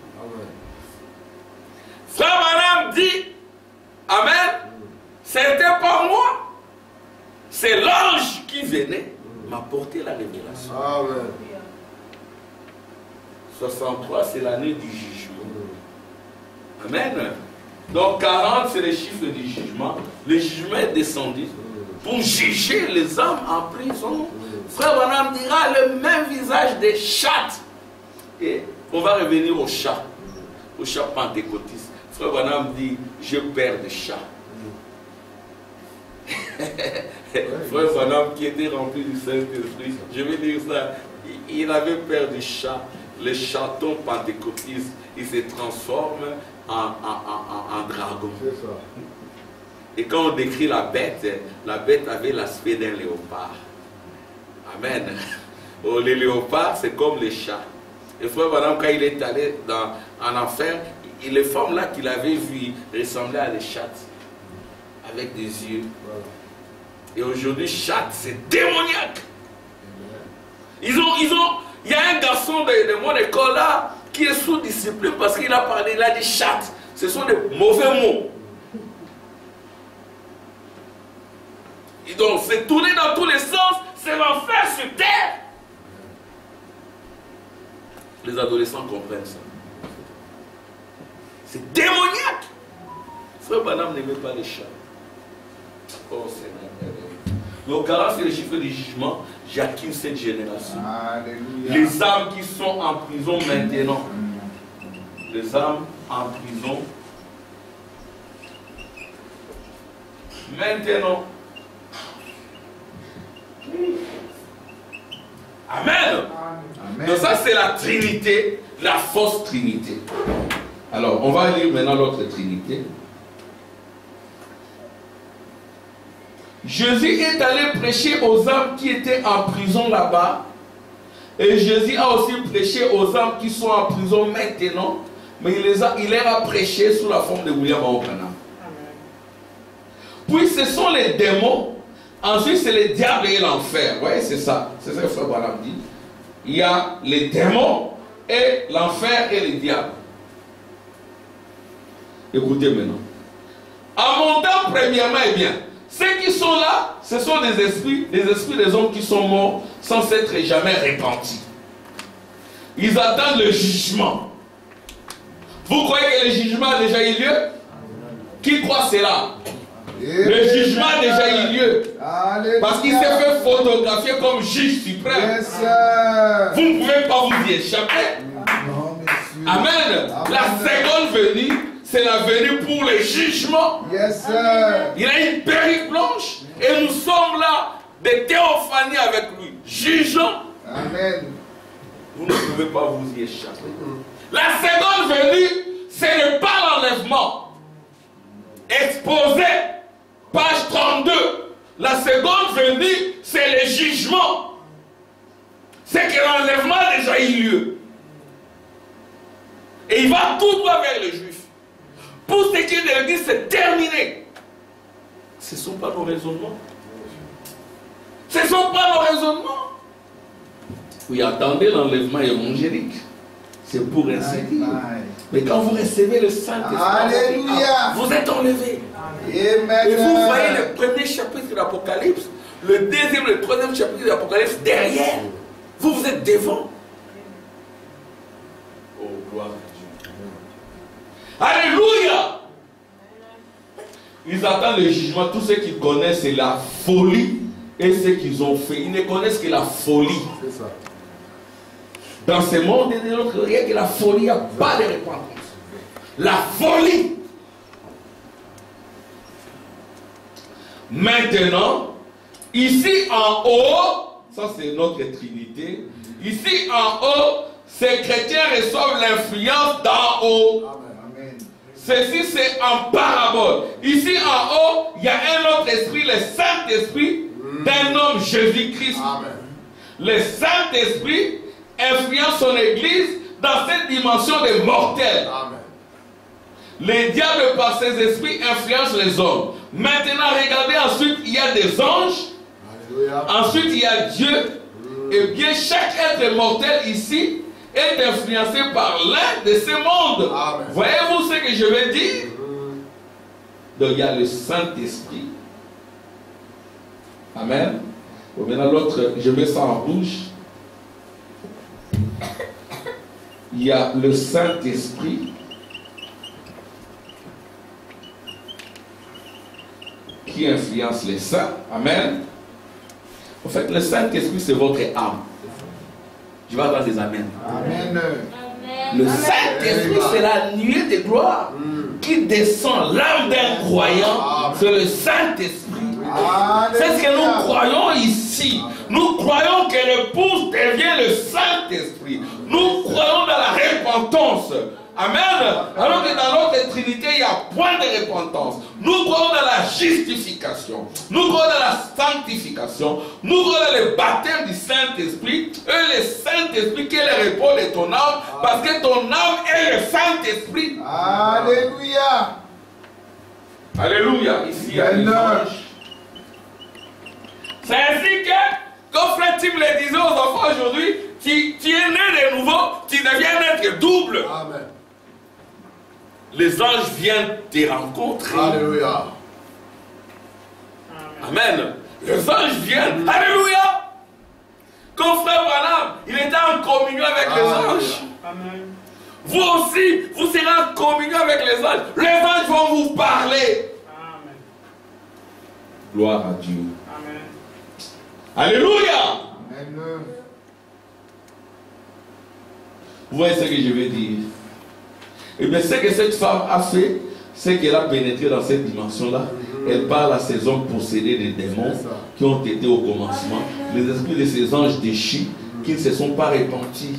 Frère Branham dit, amen, c'était pas moi. C'est l'ange qui venait m'apporter la révélation. Amen. 63, c'est l'année du jugement. Amen. Donc 40, c'est le chiffre du jugement. Le jugement est descendu pour juger les hommes en prison. Frère Branham dira le même visage des chats. Et on va revenir au chat pentecôtiste. Frère Branham dit, je perds des chats. Frère Branham qui était rempli du Saint-Esprit, je vais dire ça, il avait peur du chat. Le chaton pentecôtiste, il se transforme en dragon. Et quand on décrit la bête avait l'aspect d'un léopard. Amen. Oh, les léopards, c'est comme les chats. Et frère Branham, quand il est allé en enfer, les femmes là qu'il avait vues ressemblaient à des chattes, avec des yeux. Et aujourd'hui, chatte, c'est démoniaque. Il y a un garçon de mon école là qui est sous discipline parce qu'il a parlé, il a dit chatte. Ce sont des mauvais mots. Et donc, c'est tourné dans tous les sens, c'est l'enfer sur terre. Les adolescents comprennent ça. C'est démoniaque. Frère Branham n'aimait pas les chats. Oh Seigneur. Donc 40, c'est le chiffre du jugement. J'accuse cette génération. Alléluia. Les âmes qui sont en prison maintenant. Les âmes en prison. Maintenant. Amen. Amen. Donc ça c'est la Trinité, la fausse Trinité. Alors on va lire maintenant l'autre Trinité. Jésus est allé prêcher aux âmes qui étaient en prison là-bas. Et Jésus a aussi prêché aux âmes qui sont en prison maintenant. Mais il leur a prêché sous la forme de William Branham. Puis ce sont les démons. Ensuite c'est les diables et l'enfer. Vous voyez, c'est ça. C'est ça que Frère Branham dit. Il y a les démons et l'enfer et les diables. Écoutez maintenant. En mon temps, premièrement, eh bien, ceux qui sont là, ce sont des esprits des hommes qui sont morts sans s'être jamais repentis. Ils attendent le jugement. Vous croyez que le jugement a déjà eu lieu? Qui croit cela? Le jugement a déjà eu lieu. Alléluia. Parce qu'il s'est fait photographier comme juge suprême. Yes, sir. Vous ne pouvez pas vous y échapper. Non, monsieur. Amen. La seconde venue, c'est la venue pour le jugement. Yes, sir. Il a une perruque blanche et nous sommes là, des théophanies avec lui, jugeant. Amen. Vous ne pouvez pas vous y échapper. La seconde venue, ce n'est pas l'enlèvement. Exposé, page 32. La seconde venue, c'est le jugement. C'est que l'enlèvement a déjà eu lieu. Et il va tout droit vers les Juifs. Pour ce qui est de l'Église, c'est terminé. Ce ne sont pas nos raisonnements. Ce ne sont pas nos raisonnements. Oui, attendez l'enlèvement évangélique. C'est pour ainsi dire. Mais quand vous recevez le Saint-Esprit, vous êtes enlevé. Amen. Et vous voyez le premier chapitre de l'Apocalypse, le deuxième, le troisième chapitre de l'Apocalypse derrière. Vous, vous êtes devant. Oh, gloire à Dieu. Alléluia. Ils attendent le jugement. Tous ceux qui connaissent, c'est la folie et ce qu'ils ont fait. Ils ne connaissent que la folie. C'est ça. Dans ce monde et de l'autre, il n'y a que la folie, il n'y a pas de repentance. La folie. Maintenant, ici en haut, ça c'est notre Trinité, ici en haut, ces chrétiens reçoivent l'influence d'en haut. Amen. Ceci c'est en parabole. Ici en haut, il y a un autre esprit, le Saint-Esprit d'un homme Jésus-Christ. Amen. Le Saint-Esprit influence son église dans cette dimension de mortel. Amen. Les diables par ses esprits influencent les hommes. Maintenant, regardez, ensuite, il y a des anges. Alléluia. Ensuite, il y a Dieu. Et bien, chaque être mortel ici est influencé par l'un de ces mondes. Amen. Voyez-vous ce que je veux dire? Donc, il y a le Saint-Esprit. Amen. Bon, maintenant, l'autre, je mets ça en rouge. Il y a le Saint-Esprit qui influence les saints. Amen. En fait, le Saint-Esprit, c'est votre âme. Je vais avoir des amen. Amen. Le Saint-Esprit, c'est la nuée de gloire qui descend. L'âme d'un croyant, c'est le Saint-Esprit. C'est ce que nous croyons ici. Nous croyons que l'épouse devient le Saint-Esprit. Nous croyons dans la repentance. Amen. Alors que dans notre Trinité, il y a point de repentance. Nous croyons dans la justification. Nous croyons dans la sanctification. Nous croyons dans le baptême du Saint-Esprit. Et le Saint-Esprit qui est le repos de ton âme. Parce que ton âme est le Saint-Esprit. Alléluia. Alléluia. Ici, il y a les anges. C'est ainsi que, comme Frère Tim le disait aux enfants aujourd'hui, tu es né de nouveau, tu deviens être double. Amen. Les anges viennent te rencontrer. Alléluia. Amen. Les anges viennent. Alléluia. Comme Frère Branham, il était en communion avec les anges. Amen. Vous aussi, vous serez en communion avec les anges. Les anges vont vous parler. Amen. Gloire à Dieu. Amen. Alléluia. Amen. Vous voyez ce que je veux dire? Et bien, ce que cette femme a fait, c'est qu'elle a pénétré dans cette dimension-là. Elle parle à ces hommes possédés des démons qui ont été au commencement, les esprits de ces anges déchus qui ne se sont pas repentis.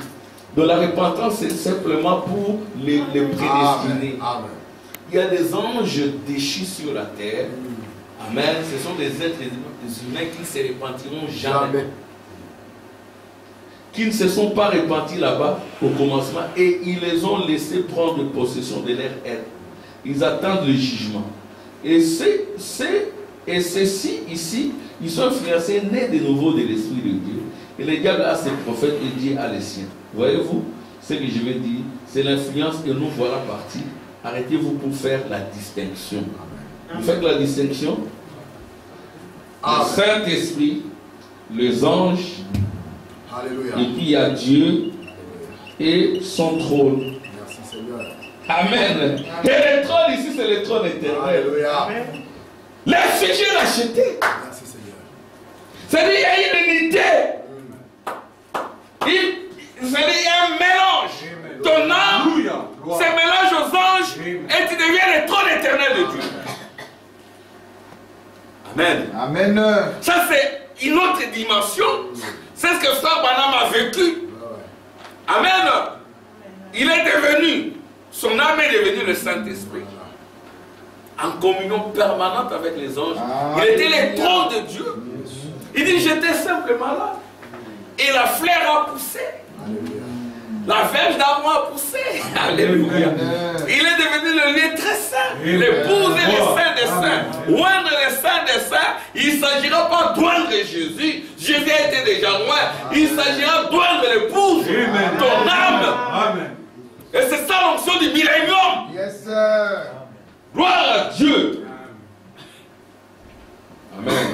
Donc la repentance, c'est simplement pour les prédestinés. Amen. Il y a des anges déchus sur la terre. Amen. Ce sont des êtres humains qui ne se repentiront jamais. Qui ne se sont pas repentis là-bas au commencement et ils les ont laissés prendre possession de leur être. Ils attendent le jugement. Et ceux-ci, ici, ils sont influencés, nés de nouveau de l'Esprit de Dieu. Et le diable a ses prophètes et Dieu a les siens. Voyez-vous, ce que je veux dire, c'est l'influence et nous voilà partis. Arrêtez-vous pour faire la distinction. Vous faites la distinction? Le Saint-Esprit, les anges, Alléluia. et puis il y a Dieu et son trône. Merci Seigneur. Amen. Et le trône ici, c'est le trône éternel. Alléluia. Les sujets rachetés. Merci Seigneur. C'est-à-dire qu'il y a une unité. C'est-à-dire qu'il y a un mélange. Ton âme se mélange aux anges et tu deviens le trône éternel de Dieu. Amen. Amen. Ça, c'est une autre dimension. C'est ce que Frère Branham a vécu. Amen. Il est devenu, son âme est devenue le Saint-Esprit. En communion permanente avec les anges. Il était le trône de Dieu. Il dit, j'étais simplement là. Et la fleur a poussé. Alléluia. La verge d'amour a poussé. Alléluia. Il est devenu le lieu très saint. L'épouse et le saint des saints. Oindre le saint des saints. Il ne s'agira pas d'oindre Jésus. Jésus a été déjà loin. Il s'agira d'oindre l'épouse. Ton âme. Amen. Et c'est ça l'onction du millénium. Yes, sir. Gloire à Dieu. Amen.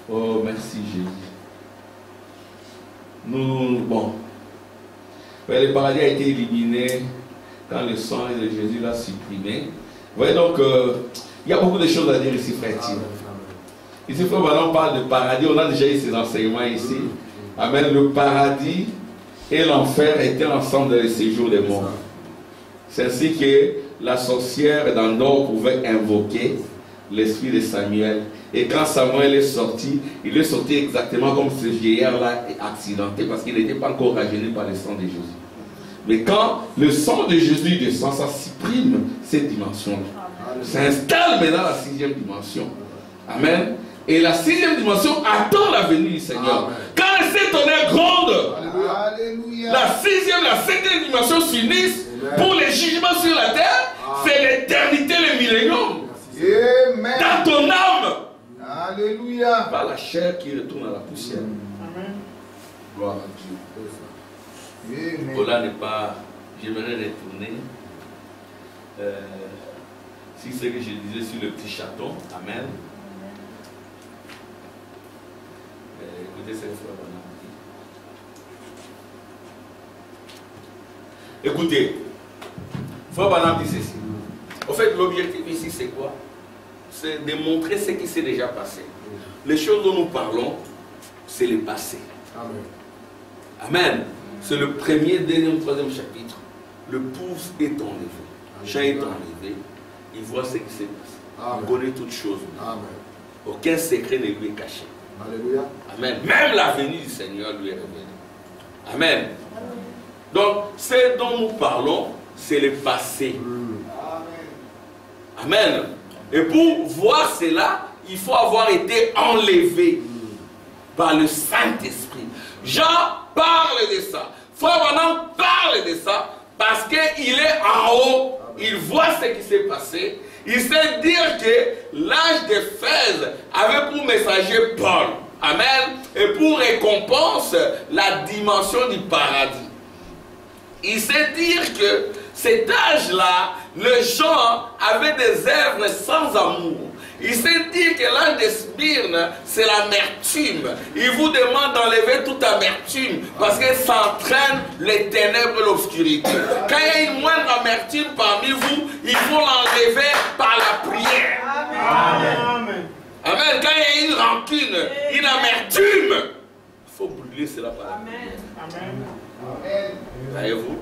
Oh, merci Jésus. Bon. Le paradis a été éliminé quand le sang de Jésus l'a supprimé. Vous voyez donc, il y a beaucoup de choses à dire ici, frère Tim. Ici, frère, maintenant on parle de paradis. On a déjà eu ces enseignements ici. Amen. Le paradis et l'enfer étaient ensemble dans le séjour des morts. C'est ainsi que la sorcière d'Andorre pouvait invoquer l'esprit de Samuel. Et quand Samuel est sorti, il est sorti exactement comme ce vieillard-là est accidenté parce qu'il n'était pas encore rajeuni par le sang de Jésus. Mais quand le sang de Jésus descend, ça supprime cette dimension-là. Ça installe maintenant la 6e dimension. Amen. Et la 6e dimension attend la venue du Seigneur. Amen. Quand cette tonnerre gronde, Alléluia. la 6e, la 7e dimension s'unissent Pour les jugements sur la terre, c'est l'éternité, le millénium. Amen. Dans ton âme. Alléluia. Pas la chair qui retourne à la poussière. Amen. Gloire à Dieu. Amen. Voilà n'est pas. J'aimerais retourner. Si c'est ce que je disais sur le petit chaton. Amen. Écoutez ce que Frère Branham dit. Écoutez, Frère Branham dit ceci. En fait, l'objectif ici, c'est quoi? C'est de montrer ce qui s'est déjà passé. Les choses dont nous parlons, c'est le passé. Amen. Amen. C'est le premier, deuxième, troisième chapitre. Le pouce est enlevé. Jean est enlevé. Il voit ce qui s'est passé. Amen. Il connaît toutes choses. Amen. Aucun secret ne lui est caché. Alléluia. Amen. Même la venue du Seigneur lui est révélée. Amen. Donc, ce dont nous parlons, c'est le passé. Amen. Et pour voir cela, il faut avoir été enlevé par le Saint-Esprit. Jean parle de ça. Frère Branham parle de ça parce qu'il est en haut. Il voit ce qui s'est passé. Il sait dire que l'âge d'Éphèse avait pour messager Paul. Amen. Et pour récompense la dimension du paradis. Il sait dire que cet âge-là, les gens avaient des œuvres sans amour. Il sait dire que l'âge de Smyrne, c'est l'amertume. Il vous demande d'enlever toute amertume parce qu'elle s'entraîne les ténèbres et l'obscurité. Quand il y a une moindre amertume parmi vous, il faut l'enlever par la prière. Amen. Amen. Quand il y a une rancune, une amertume, il faut brûler cela par la prière. Amen. Voyez-vous?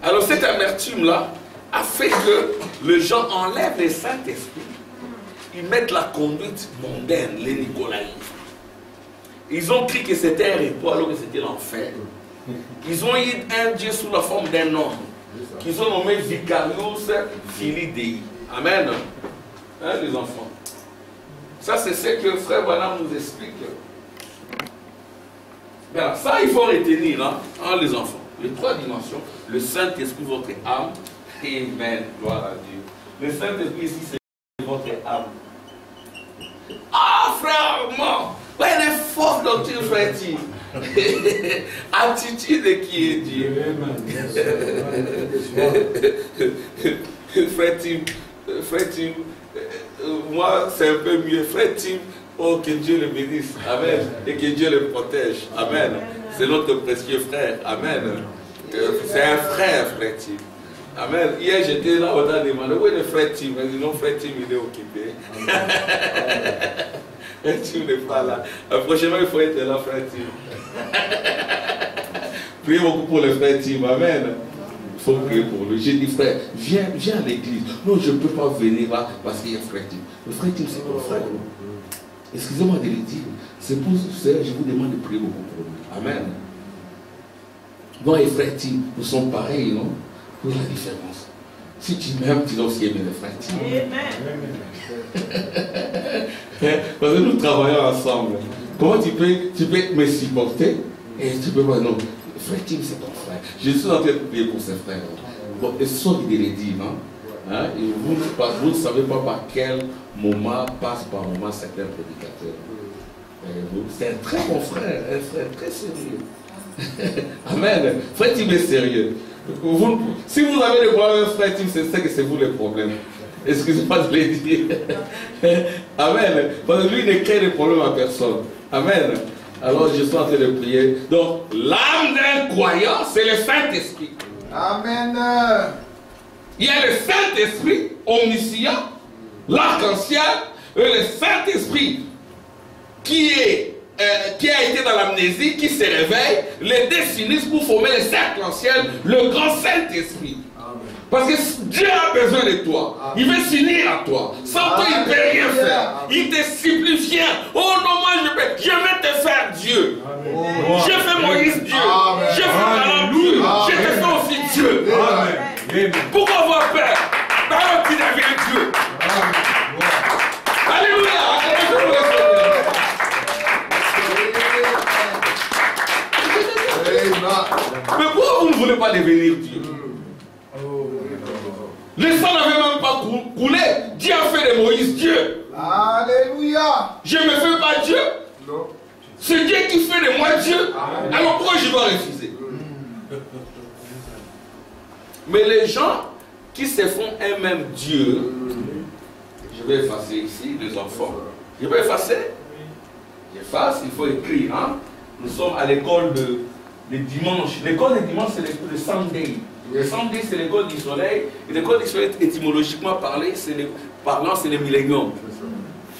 Alors cette amertume-là a fait que les gens enlèvent le Saint-Esprit. Ils mettent la conduite mondaine, les nicolaïsmes. Ils ont cru que c'était un repos alors que c'était l'enfer. Ils ont eu un Dieu sous la forme d'un homme qu'ils ont nommé Vicarius Filii Dei. Amen. Hein, les enfants? Ça, c'est ce que Frère Branham nous explique. Bien, ça, il faut retenir, hein, les enfants. Les trois dimensions, le Saint-Esprit, votre âme. Amen. Gloire à Dieu. Le Saint-Esprit ici, c'est votre âme. Ah, frère, moi, ouais, les fausses doctrines, frère-t-il. Attitude qui est Dieu. Frère-t-il, moi, c'est un peu mieux. Frère-t-il, oh, que Dieu le bénisse. Amen. Et que Dieu le protège. Amen. C'est notre précieux frère. Amen. C'est un frère, frère-t-il. Amen. Hier, j'étais là, on a demandé, où est le frère Tim? Il dit non, frère Tim, il est occupé. Frère Tim n'est pas là. Prochainement, il faut être là, frère Tim. Priez beaucoup pour le frère Tim. Amen. Il faut prier pour lui. J'ai dit, frère, viens à l'église. Non, je ne peux pas venir là parce qu'il y a frère Tim. Le frère Tim, c'est ton frère. Excusez-moi de le dire. C'est pour cela que je vous demande de prier beaucoup pour lui. Amen. Moi et frère Tim, nous sommes pareils, non? Où est la différence? Si tu m'aimes, tu dois aussi aimer le frère Tim. Amen. Parce que nous travaillons ensemble. Comment tu peux me supporter et tu peux pas, non, frère Tim, c'est ton frère. Je suis en train de prier pour ses frères. Bon, et sauf de le dire, non? Hein? Et vous ne savez pas par quel moment passe par moment certains prédicateurs. C'est un très bon frère, un frère très sérieux. Amen. Frère Tim est sérieux. Si vous avez des problèmes, frère Tim, c'est que c'est vous le problème. Excusez-moi de le dire. Amen. Parce que lui ne crée des problèmes à personne. Amen. Alors je suis en train de prier. Donc, l'âme d'un croyant, c'est le Saint-Esprit. Amen. Il y a le Saint-Esprit omniscient, l'arc-en-ciel, et le Saint-Esprit qui a été dans l'amnésie, qui se réveille, les deux s'unissent pour former le cercle en ciel, le grand Saint-Esprit. Parce que Dieu a besoin de toi. Il veut s'unir à toi. Sans toi, il ne peut rien faire. Il te supplie, viens. Oh non, moi je vais te faire Dieu. J'ai fait Moïse Dieu. J'ai fait Balaam Dieu. Je te fais aussi Dieu. Pourquoi avoir peur? Parce que tu deviens Dieu. Alléluia. Mais pourquoi vous ne voulez pas devenir Dieu? Le sang n'avait même pas coulé. Dieu a fait de Moïse Dieu. Alléluia. Je ne me fais pas Dieu. Non. C'est Dieu qui fait de moi Dieu. Alors pourquoi je dois refuser? Mais les gens qui se font eux-mêmes Dieu, je vais effacer ici les enfants. Je vais effacer. J'efface, il faut écrire. Hein? Nous sommes à l'école de dimanche. L'école de dimanche, c'est le Sunday. Le Sunday, c'est l'école du soleil. Et l'école du soleil, étymologiquement parlant, c'est le millénium.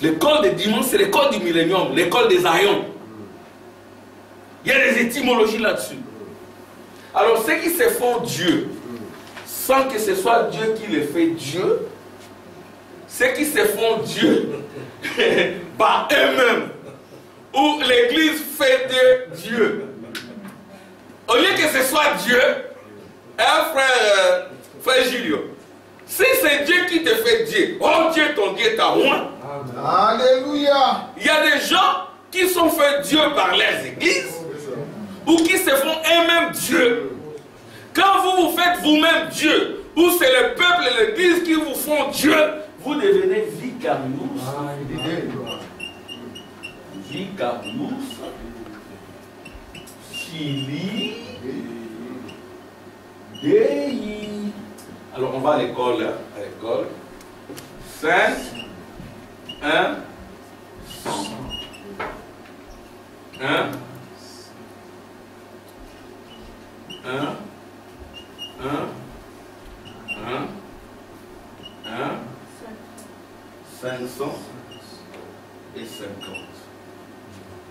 L'école de dimanche, c'est l'école du millénium, l'école des aïons. Il y a des étymologies là-dessus. Alors, ceux qui se font Dieu, sans que ce soit Dieu qui les fait Dieu, ceux qui se font Dieu par eux-mêmes, où l'Église fait de Dieu, au lieu que ce soit Dieu, frère Julio, si c'est Dieu qui te fait Dieu, oh Dieu, ton Dieu est à moi. Alléluia. Il y a des gens qui sont faits Dieu par leurs églises ou qui se font eux-mêmes Dieu. Quand vous vous faites vous-même Dieu, ou c'est le peuple et l'église qui vous font Dieu, vous devenez vicarius. Vicarius. Filii. Dei. Alors on va à l'école. À l'école. 5. 1. 1. 1. 1. 500 et 50.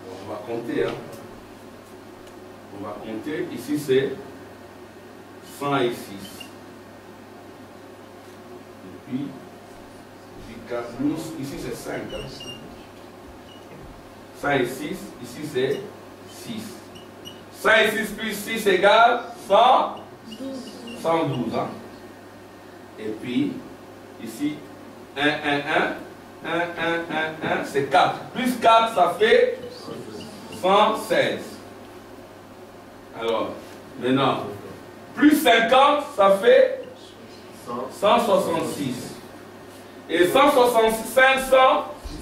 On va compter. Hein. On va compter. Ici c'est 100 et 6. Et puis, Vicarius, ici c'est 5. Hein. 100 et 6, ici c'est 6. 100 et 6 plus 6 égale 100. 112. Hein. Et puis, ici, 1, 1, 1, 1, 1, 1, 1, c'est 4. Plus 4, ça fait 116. Alors, maintenant, plus 50, ça fait 166. Et 166, 500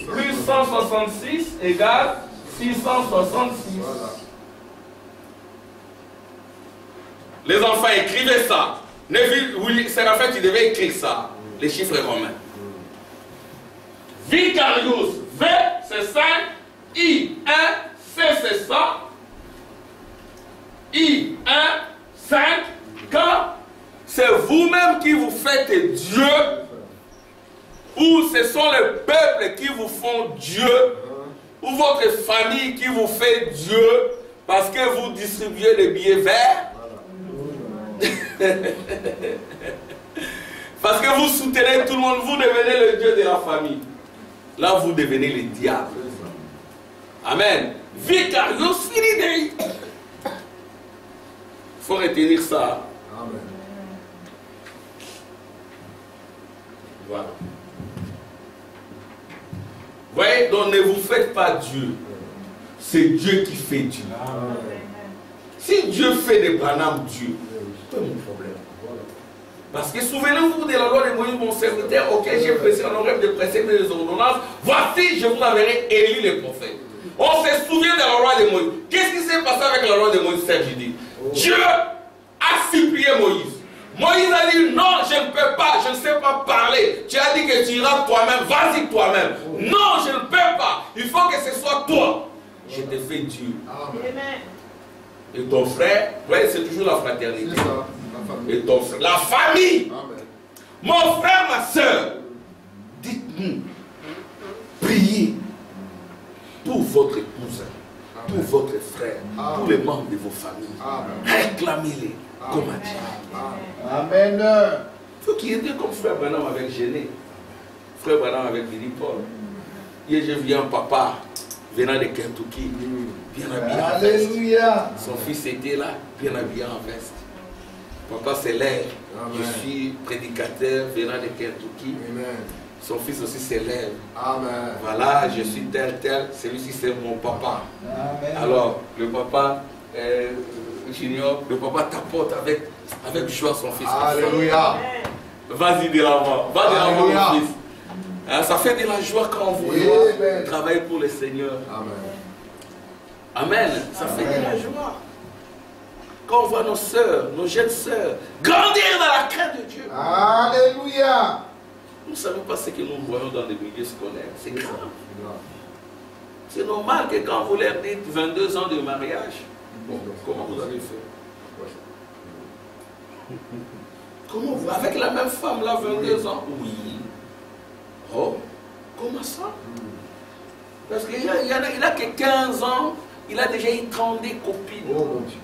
plus 166 égale 666. Les enfants, écrivez ça. Séraphin, tu devais écrire ça. Les chiffres romains. Vicarius, V c'est 5, I 1, C c'est 100, I 1, 5, K, c'est vous-même qui vous faites Dieu, ou ce sont les peuples qui vous font Dieu, ou votre famille qui vous fait Dieu, parce que vous distribuez les billets verts. Parce que vous soutenez tout le monde, vous devenez le Dieu de la famille. Là, vous devenez le diable. Amen. Vicarius Filii. Il faut retenir ça. Amen. Voilà. Voyez, donc ne vous faites pas Dieu. C'est Dieu qui fait Dieu. Amen. Si Dieu fait des Branham Dieu, c'est mon problème. Parce que souvenez-vous de la loi de Moïse, mon serviteur, auquel j'ai pressé en horaire de presser mes ordonnances. Voici, je vous enverrai Élie le prophète. On se souvient de la loi de Moïse. Qu'est-ce qui s'est passé avec la loi de Moïse, Serge dit? Dieu a supplié Moïse. Moïse a dit non, je ne peux pas, je ne sais pas parler. Tu as dit que tu iras toi-même, vas-y toi-même. Non, je ne peux pas. Il faut que ce soit toi. Je te fais Dieu. Amen. Et ton frère, ouais, c'est toujours la fraternité. C'est ça, la famille. Et ton frère, la famille. Amen. Mon frère, ma soeur, dites-nous, priez pour votre épouse, pour votre frère, pour les membres de vos familles. Amen. Réclamez-les comme à Dieu. Amen. Il faut qu'il y ait deux comme frère Branham avec Géné, frère Branham avec Billy Paul. Hier, j'ai vu un papa venant de Kentucky, bien habillé en veste. Alléluia. Son fils était là, bien habillé en veste. Papa s'élève. Amen. Je suis prédicateur venant de Kentucky. Amen. Son fils aussi s'élève. Amen. Voilà, je suis tel, tel. Celui-ci, c'est mon papa. Amen. Alors, le papa Junior, le papa tapote avec joie son fils. Alléluia. Vas-y de l'avant. Va de l'avant, Alléluia. mon fils. Hein, ça fait de la joie quand on vous Amen. voit travailler pour le Seigneur. Amen. Amen. Ça fait de la joie. Quand on voit nos sœurs, nos jeunes sœurs, grandir dans la crainte de Dieu. Alléluia. Nous ne savons pas ce que nous voyons dans les milieux scolaires. C'est grave. C'est normal que quand vous leur dites 22 ans de mariage, bon, comment vous avez fait? Comment vous, avec la même femme là, 22 ans? Oui. Oh, comment ça? Parce qu'il a que 15 ans, il a déjà eu 30 copines. Oh mon Dieu.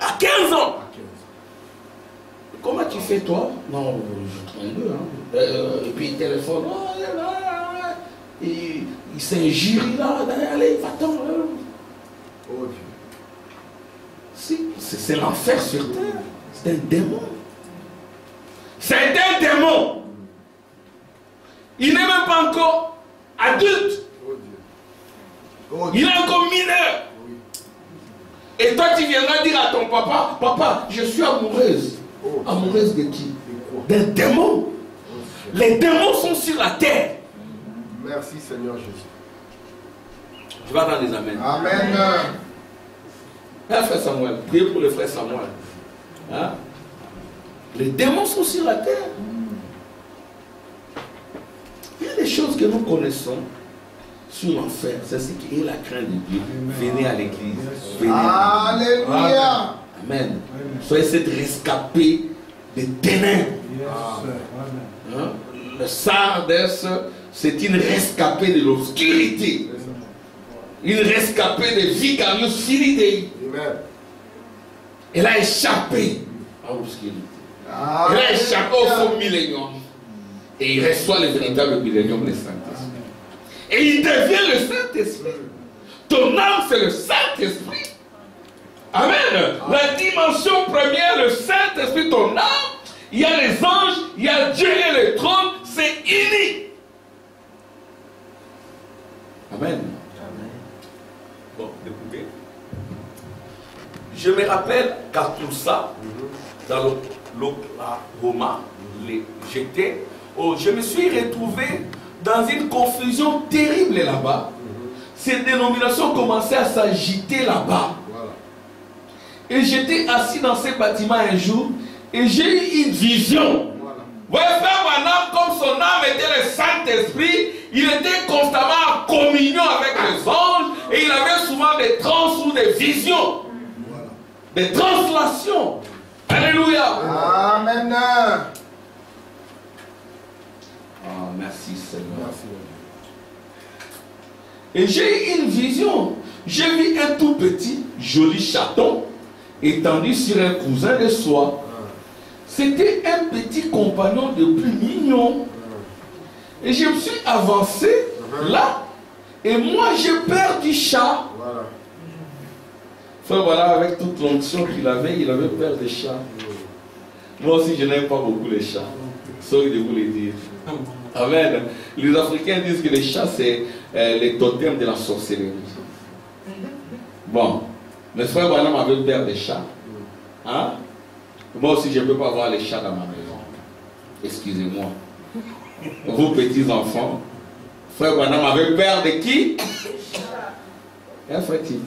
À 15 ans! À 15. Comment tu fais toi? Non, je 32, hein. Et puis il téléphone. Oh, il s'injure là. Allez, va-t'en. Oh Dieu. Si, c'est l'enfer sur terre. C'est un démon. C'est un démon. Il n'est même pas encore adulte. Oh Dieu. Oh Dieu. Il est encore mineur. Oui. Et toi, tu viendras dire à ton papa, papa, je suis amoureuse. Oh. Amoureuse de qui? De quoi? D'un démon. Oh, Dieu. Les démons sont sur la terre. Merci Seigneur Jésus. Je vais attendre les amens. Amen. Hein, frère Samuel, priez pour le frère Samuel. Hein? Les démons sont sur la terre. Il y a des choses que nous connaissons sur l'enfer. C'est ce qui est la crainte de Dieu. Venez à l'église. Venez. Alléluia. Amen. Soyez cette rescapée des ténèbres. Hein? Le Sardes, c'est une rescapée de l'obscurité. Une rescapée de Vicarius Filidei. Amen. Elle a échappé à l'obscurité. Elle a échappé au faux millénium. Et il reçoit le véritable millénium, le Saint-Esprit. Et il devient le Saint-Esprit. Ton âme, c'est le Saint-Esprit. Amen. La dimension première, le Saint-Esprit, ton âme, il y a les anges, il y a Dieu et le trône, c'est uni. Amen. Bon, écoutez. Je me rappelle qu'à tout ça, dans l'Oklahoma, je me suis retrouvé dans une confusion terrible là-bas. Ces dénominations commençaient à s'agiter là-bas. Voilà. Et j'étais assis dans ces bâtiments un jour et j'ai eu une vision. Voilà. Voyez, frère Branham, comme son âme était le Saint-Esprit, il était constamment en communion avec les anges et il avait souvent des trans ou des visions, Voilà. des translations. Alléluia. Amen. Ah, merci Seigneur. Merci. Et j'ai eu une vision. J'ai vu un tout petit, joli chaton étendu sur un cousin de soie. C'était un petit compagnon de plus mignon. Et je me suis avancé là. Et moi, j'ai peur du chat. Voilà. Enfin, voilà, avec toute l'onction qu'il avait, il avait peur des chats. Moi aussi, je n'aime pas beaucoup les chats. Sorry de vous le dire. Amen. Les Africains disent que les chats, c'est les totems de la sorcellerie. Bon. Mes frères Branham avaient peur des chats. Hein? Moi aussi, je ne peux pas avoir les chats dans ma maison. Excusez-moi. Vos petits enfants. Frère Branham avait peur de qui? Hein, frère Tim?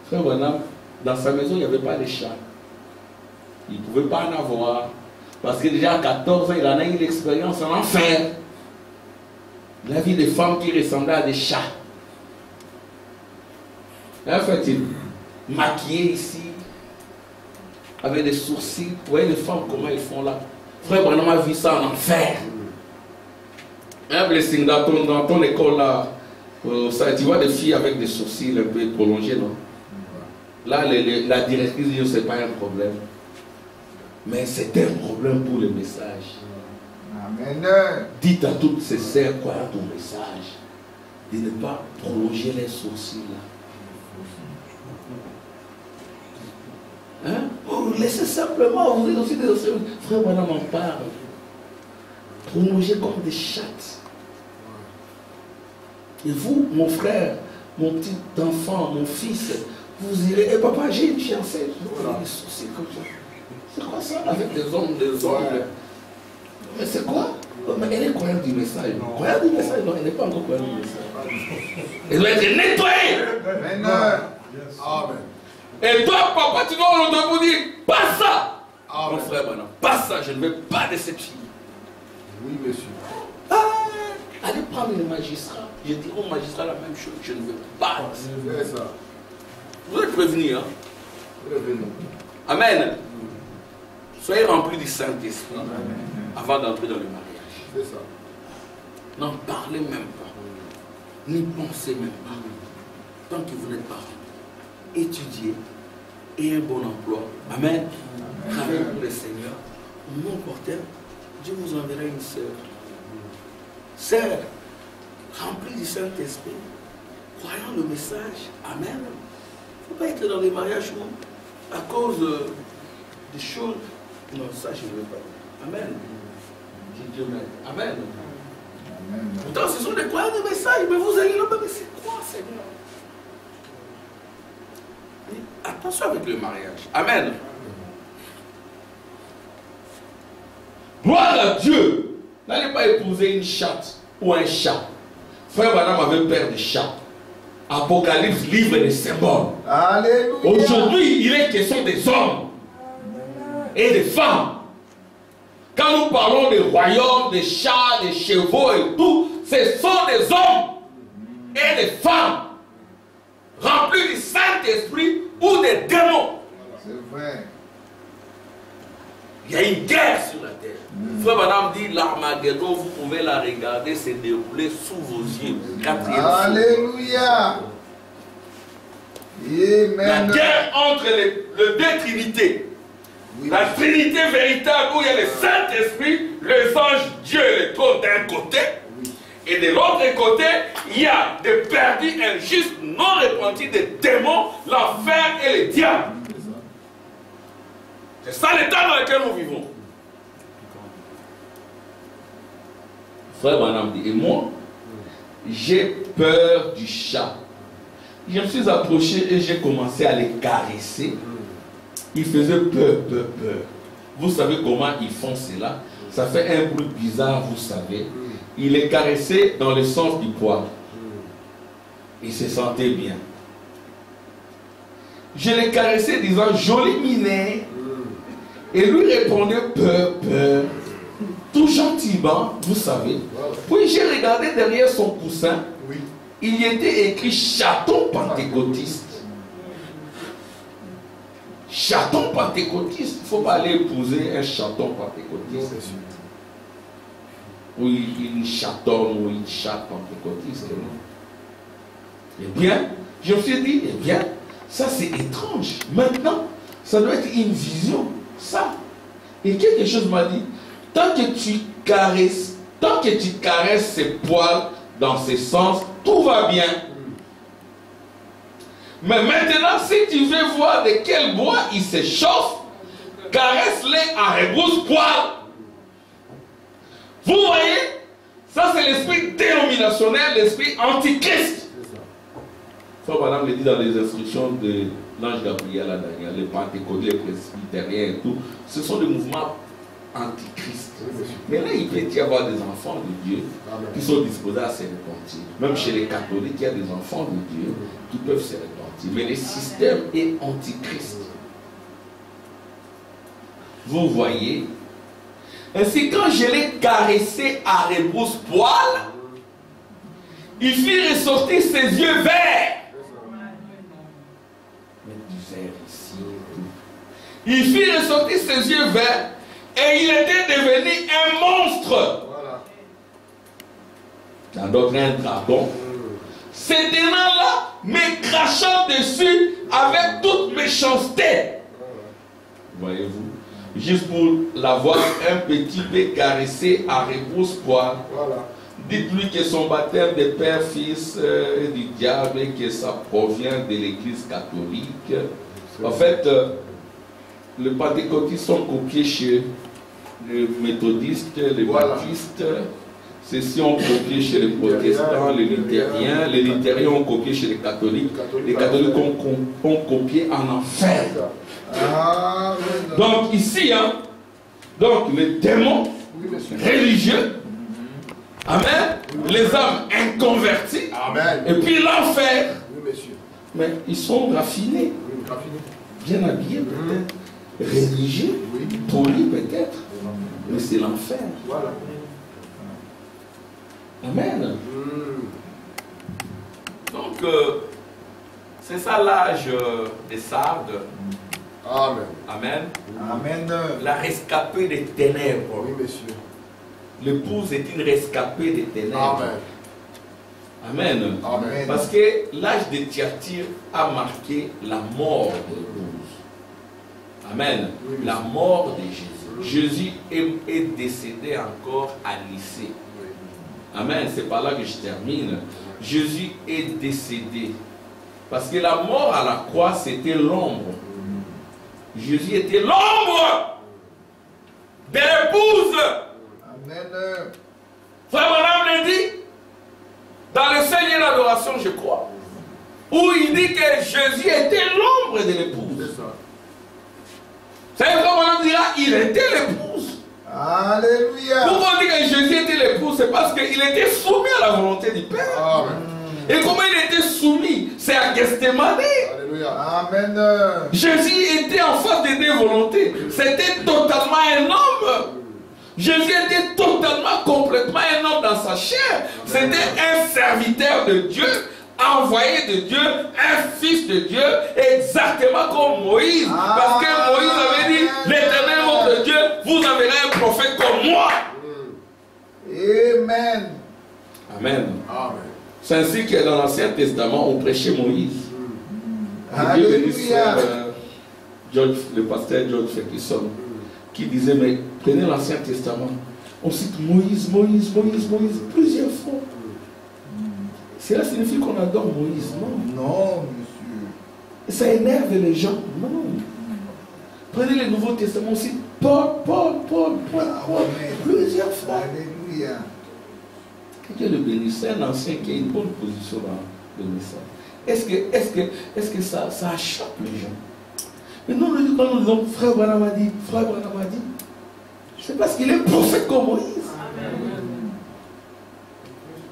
Frère Branham, dans sa maison, il n'y avait pas de chats. Il ne pouvait pas en avoir. Parce que déjà à 14 ans, il en a eu l'expérience en enfer. Il a vu des femmes qui ressemblaient à des chats. Hein, frère Tim? Maquillées ici, avec des sourcils. Vous voyez les femmes, comment elles font là? Frère Branham a vu ça en enfer. Un blessing dans ton école là, ça, tu vois des filles avec des sourcils un peu prolongés, non? Là, la directrice dit que ce n'est pas un problème. Mais c'est un problème pour le message. Amen. Dites à toutes ces sœurs quoi ton message. De ne pas prolonger les sourcils là. Hein? Oh, laissez simplement, vous êtes aussi des frères, madame en parle. Prolonger comme des chattes. Et vous, mon frère, mon petit enfant, mon fils, vous irez, et papa, j'ai une fiancée, je vois des sourcils comme ça. C'est quoi ça? Avec des ongles, Mais c'est quoi? Mais elle est croyante du message. Croyante du message, non, elle n'est pas encore croyante du message. Elle doit être nettoyée. Amen. Amen. Et toi, papa, tu dois te dire, pas ça. Amen. Mon frère, maintenant, pas ça, je ne veux pas de cette fille. Oui, monsieur. Ah, allez prendre le magistrat. Je dis au magistrat la même chose, je ne veux pas. C'est ça. Vous êtes prévenus, hein? Revenons. Amen. Soyez remplis du Saint-Esprit avant d'entrer dans le mariage. C'est ça. N'en parlez même pas. N'y pensez même pas. Tant que vous n'êtes pas étudié et un bon emploi. Amen. Travaillez pour le Seigneur. Mon porteur, Dieu vous enverra une sœur. Sœur, remplie du Saint-Esprit, croyant le message. Amen. Il ne faut pas être dans les mariages où, à cause des choses. Non, ça je ne veux pas. Amen. Dis Dieu m'aide. Amen. Pourtant, ce sont des croyants de message, mais vous allez là, mais c'est quoi, Seigneur? Attention avec le mariage. Amen. Gloire à Dieu. N'allez pas épouser une chatte ou un chat. Frère Branham avait peur des chats. Apocalypse, livre des symboles. Alléluia. Aujourd'hui, il est question des hommes et des femmes. Quand nous parlons des royaumes, des chats, des chevaux et tout, ce sont des hommes et des femmes remplis du Saint-Esprit ou des démons. C'est vrai. Il y a une guerre sur la terre. Frère Madame dit l'Armageddon, vous pouvez la regarder se dérouler sous vos yeux. Quatrième jour. Alléluia. La Amen. guerre entre les deux trinités. Oui. La trinité véritable où il y a le Saint-Esprit, les anges, Dieu et les trônes d'un côté. Et de l'autre côté, il y a des perdus injustes, non repentis, des démons, l'enfer et les diables. C'est ça l'état dans lequel nous vivons. Frère Madame dit, et moi, j'ai peur du chat. Je me suis approché et j'ai commencé à les caresser. Ils faisaient peur. Vous savez comment ils font cela? Ça fait un bruit bizarre, vous savez. Ils les caressaient dans le sens du poil. Ils se sentaient bien. Je les caressais disant joli minet. Et lui répondait peur. Tout gentiment, vous savez. Puis j'ai regardé derrière son coussin. Il y était écrit chaton pentecôtiste. Chaton pentecôtiste. Il ne faut pas aller épouser un chaton pentecôtiste. Ou une chatonne ou une chatte pentecôtiste. Eh bien, je me suis dit, eh bien, ça c'est étrange. Maintenant, ça doit être une vision. Ça. Et quelque chose m'a dit, tant que tu caresses ses poils dans ce sens, tout va bien. Mais maintenant, si tu veux voir de quel bois il se chauffe, caresse-les à rebrousse-poil. Vous voyez, ça c'est l'esprit dénominationnel, l'esprit antichrist. Ça, madame le dit dans les instructions de l'ange Gabriel à Daniel, les pentecôtistes, les presbytériens et tout. Ce sont des mouvements antichristes. Mais là, il peut y avoir des enfants de Dieu qui sont disposés à se repentir. Même chez les catholiques, il y a des enfants de Dieu qui peuvent se repentir. Mais le système est antichrist. Vous voyez. Ainsi, quand je l'ai caressé à rebrousse-poil, il fit ressortir ses yeux verts. Mais du vert ici. Il fit ressortir ses yeux verts et il était devenu un monstre. Dans d'autres, un dragon. Ces démons-là me crachant dessus avec toute méchanceté. Voyez-vous? Juste pour l'avoir un petit peu caressé à rebrousse-poil. Dites-lui que son baptême de Père, Fils et du diable et que ça provient de l'Église catholique. En fait, les pentecôtistes sont copiés chez les méthodistes, les baptistes. Ceux-ci ont copié chez les protestants, les luthériens. Les luthériens ont copié chez les catholiques. Les catholiques ont copié en enfer. Donc ici, donc les démons Oui, monsieur. religieux. Amen. Les hommes inconvertis. Amen. Et puis l'enfer. Oui, monsieur. Mais ils sont raffinés, Oui, raffiné. bien habillés peut-être, religieux, Oui. polis peut-être, mais c'est l'enfer. Voilà. Amen. Donc, c'est ça l'âge des sardes. Amen. Amen. Amen. La rescapée des ténèbres. Oui, monsieur. L'épouse est une rescapée des ténèbres. Amen. Amen. Amen. Parce que l'âge de Thyatire a marqué la mort de l'épouse. Amen. Oui, La mort de Jésus. Jésus est décédé encore à Nicée. Amen. C'est par là que je termine. Jésus est décédé. Parce que la mort à la croix, c'était l'ombre. Jésus était l'ombre de l'épouse. Amen. Frère Branham le dit dans le Seigneur d'adoration, je crois, où il dit que Jésus était l'ombre de l'épouse. C'est ça. Vous savez, Frère Branham dira, il était l'épouse. Alléluia. Pourquoi on dit que Jésus était l'épouse? C'est parce qu'il était soumis à la volonté du Père. Amen. Et comment il était soumis? C'est à Gethsemane. Alléluia. Amen. Jésus était en face des deux volontés. C'était totalement un homme. Jésus était totalement, complètement un homme dans sa chair. C'était un serviteur de Dieu, envoyé de Dieu, un fils de Dieu, exactement comme Moïse. Parce que Moïse avait dit, l'Éternel votre Dieu vous enverra un prophète comme moi. Amen. Amen. Amen. C'est ainsi que dans l'Ancien Testament, on prêchait Moïse. Et Dieu bénisse George, le pasteur George Ferguson, qui disait, mais prenez l'Ancien Testament. On cite Moïse, Moïse, Moïse, Moïse, plusieurs fois. Cela signifie qu'on adore Moïse, non? Non, monsieur. Ça énerve les gens, non. Prenez le Nouveau Testament, on cite Paul, plusieurs fois. Alléluia. Que Dieu le bénisse. C'est un ancien qui a une bonne position dans le message. Est-ce que ça choque les gens? Mais nous, quand nous disons frère Branham a dit, c'est parce qu'il est prophète comme Moïse.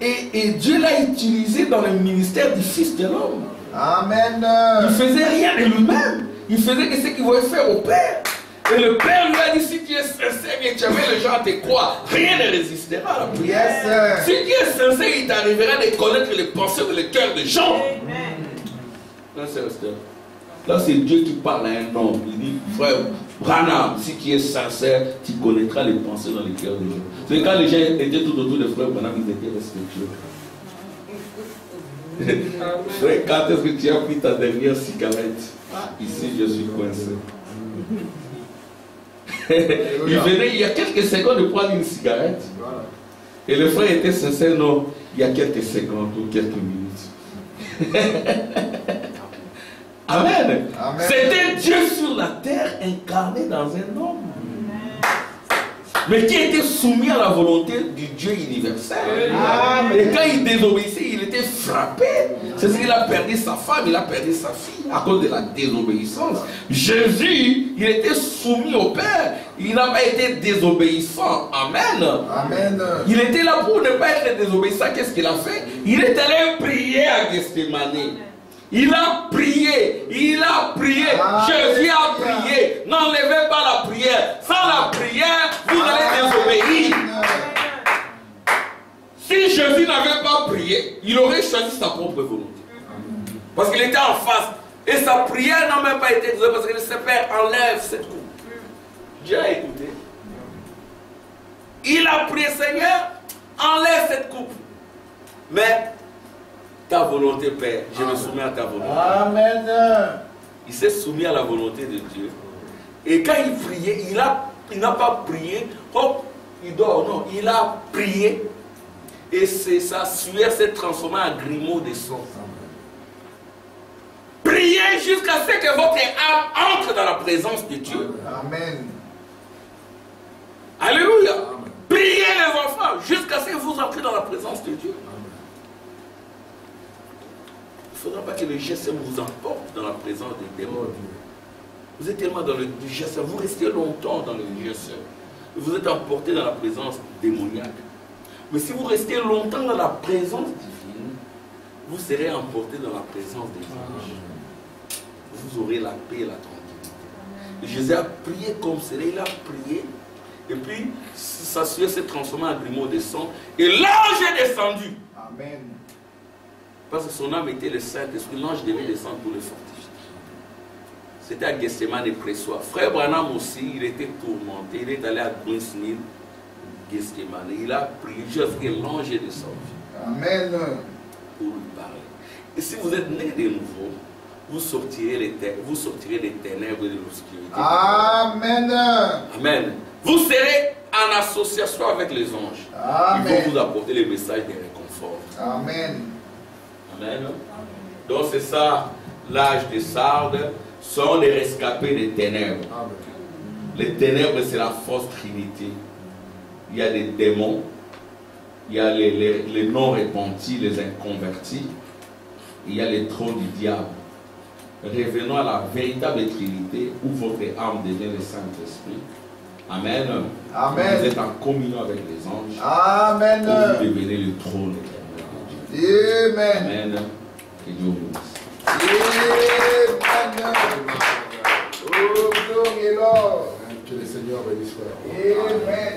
Et Dieu l'a utilisé dans le ministère du Fils de l'homme. Amen. Il ne faisait rien de lui-même. Il faisait que ce qu'il voulait faire au Père. Et le Père lui a dit, si tu es sincère et que tu amènes les gens à te croire, rien ne résistera à la prière. Yes. Si tu es sincère, il t'arrivera de connaître les pensées et les cœurs des gens. Là, c'est Dieu qui parle à un homme. Il dit, frère Branham, si tu es sincère, tu connaîtras les pensées dans les cœurs des gens. C'est quand les gens étaient tout autour de frère Branham, ils étaient respectueux. Frère, quand est-ce que tu as pris ta dernière cigarette? Ici, je suis coincé. Il venait il y a quelques secondes de prendre une cigarette. Et le frère était sincère, non, il y a quelques secondes ou quelques minutes. Amen. Amen. C'était Dieu sur la terre incarné dans un homme. Mais qui était soumis à la volonté du Dieu universel. Amen. Et quand il désobéissait, il était frappé. C'est ce qu'il a perdu sa femme, il a perdu sa fille à cause de la désobéissance. Jésus, il était soumis au Père. Il n'a pas été désobéissant. Amen. Amen. Il était là pour ne pas être désobéissant. Qu'est-ce qu'il a fait? Il est allé prier à Gethsemane. Il a prié, Jésus a prié. N'enlevez pas la prière. Sans la prière, vous allez désobéir. Si Jésus n'avait pas prié, il aurait choisi sa propre volonté. Parce qu'il était en face. Et sa prière n'a même pas été désolée parce que le Seigneur enlève cette coupe. Dieu a écouté. Il a prié, Seigneur, enlève cette coupe. Mais ta volonté, Père, je me soumets à ta volonté. Amen. Il s'est soumis à la volonté de Dieu. Et quand il priait, il n'a pas prié, hop, il dort. Non, il a prié. Et sa sueur s'est transformée en grumeau de sang. Priez jusqu'à ce que votre âme entre dans la présence de Dieu. Amen. Alléluia. Priez les enfants jusqu'à ce que vous entrez dans la présence de Dieu. Il ne faudra pas que le GSM vous emporte dans la présence des démons. Vous êtes tellement dans le GSM, vous restez longtemps dans le GSM. vous êtes emporté dans la présence démoniaque. Mais si vous restez longtemps dans la présence divine, vous serez emporté dans la présence des anges. Vous aurez la paix et la tranquillité. Jésus a prié comme cela, il a prié. Et puis, sa sueur s'est transformée en grumeau de sang. Et l'ange est descendu. Amen. Parce que son âme était le Saint-Esprit. L'ange devait descendre pour le fortifier. C'était à Gethsemane et Pressoir. Frère Branham aussi, il était tourmenté. Il est allé à Greensmill, Gethsemane. Il a prié jusqu'à ce que l'ange est descendu. Amen. Pour lui parler. Et si vous êtes né de nouveau, vous sortirez des ténèbres et de l'obscurité. Amen. Amen. Vous serez en association avec les anges. Amen. Ils vont vous apporter les messages de réconfort. Amen. Amen. Donc c'est ça, l'âge des sardes sont les rescapés des ténèbres. Amen. Les ténèbres, c'est la fausse trinité. Il y a des démons, il y a les non-repentis, les inconvertis, il y a les trônes du diable. Revenons à la véritable trinité où votre âme devient le Saint-Esprit. Amen. Amen. Vous êtes en communion avec les anges. Amen. Vous devenez le trône éternel de Dieu. Amen. Amen. Que Dieu vous bénisse. Amen. Oh, glory, Lord. Que le Seigneur bénisse frère. Amen.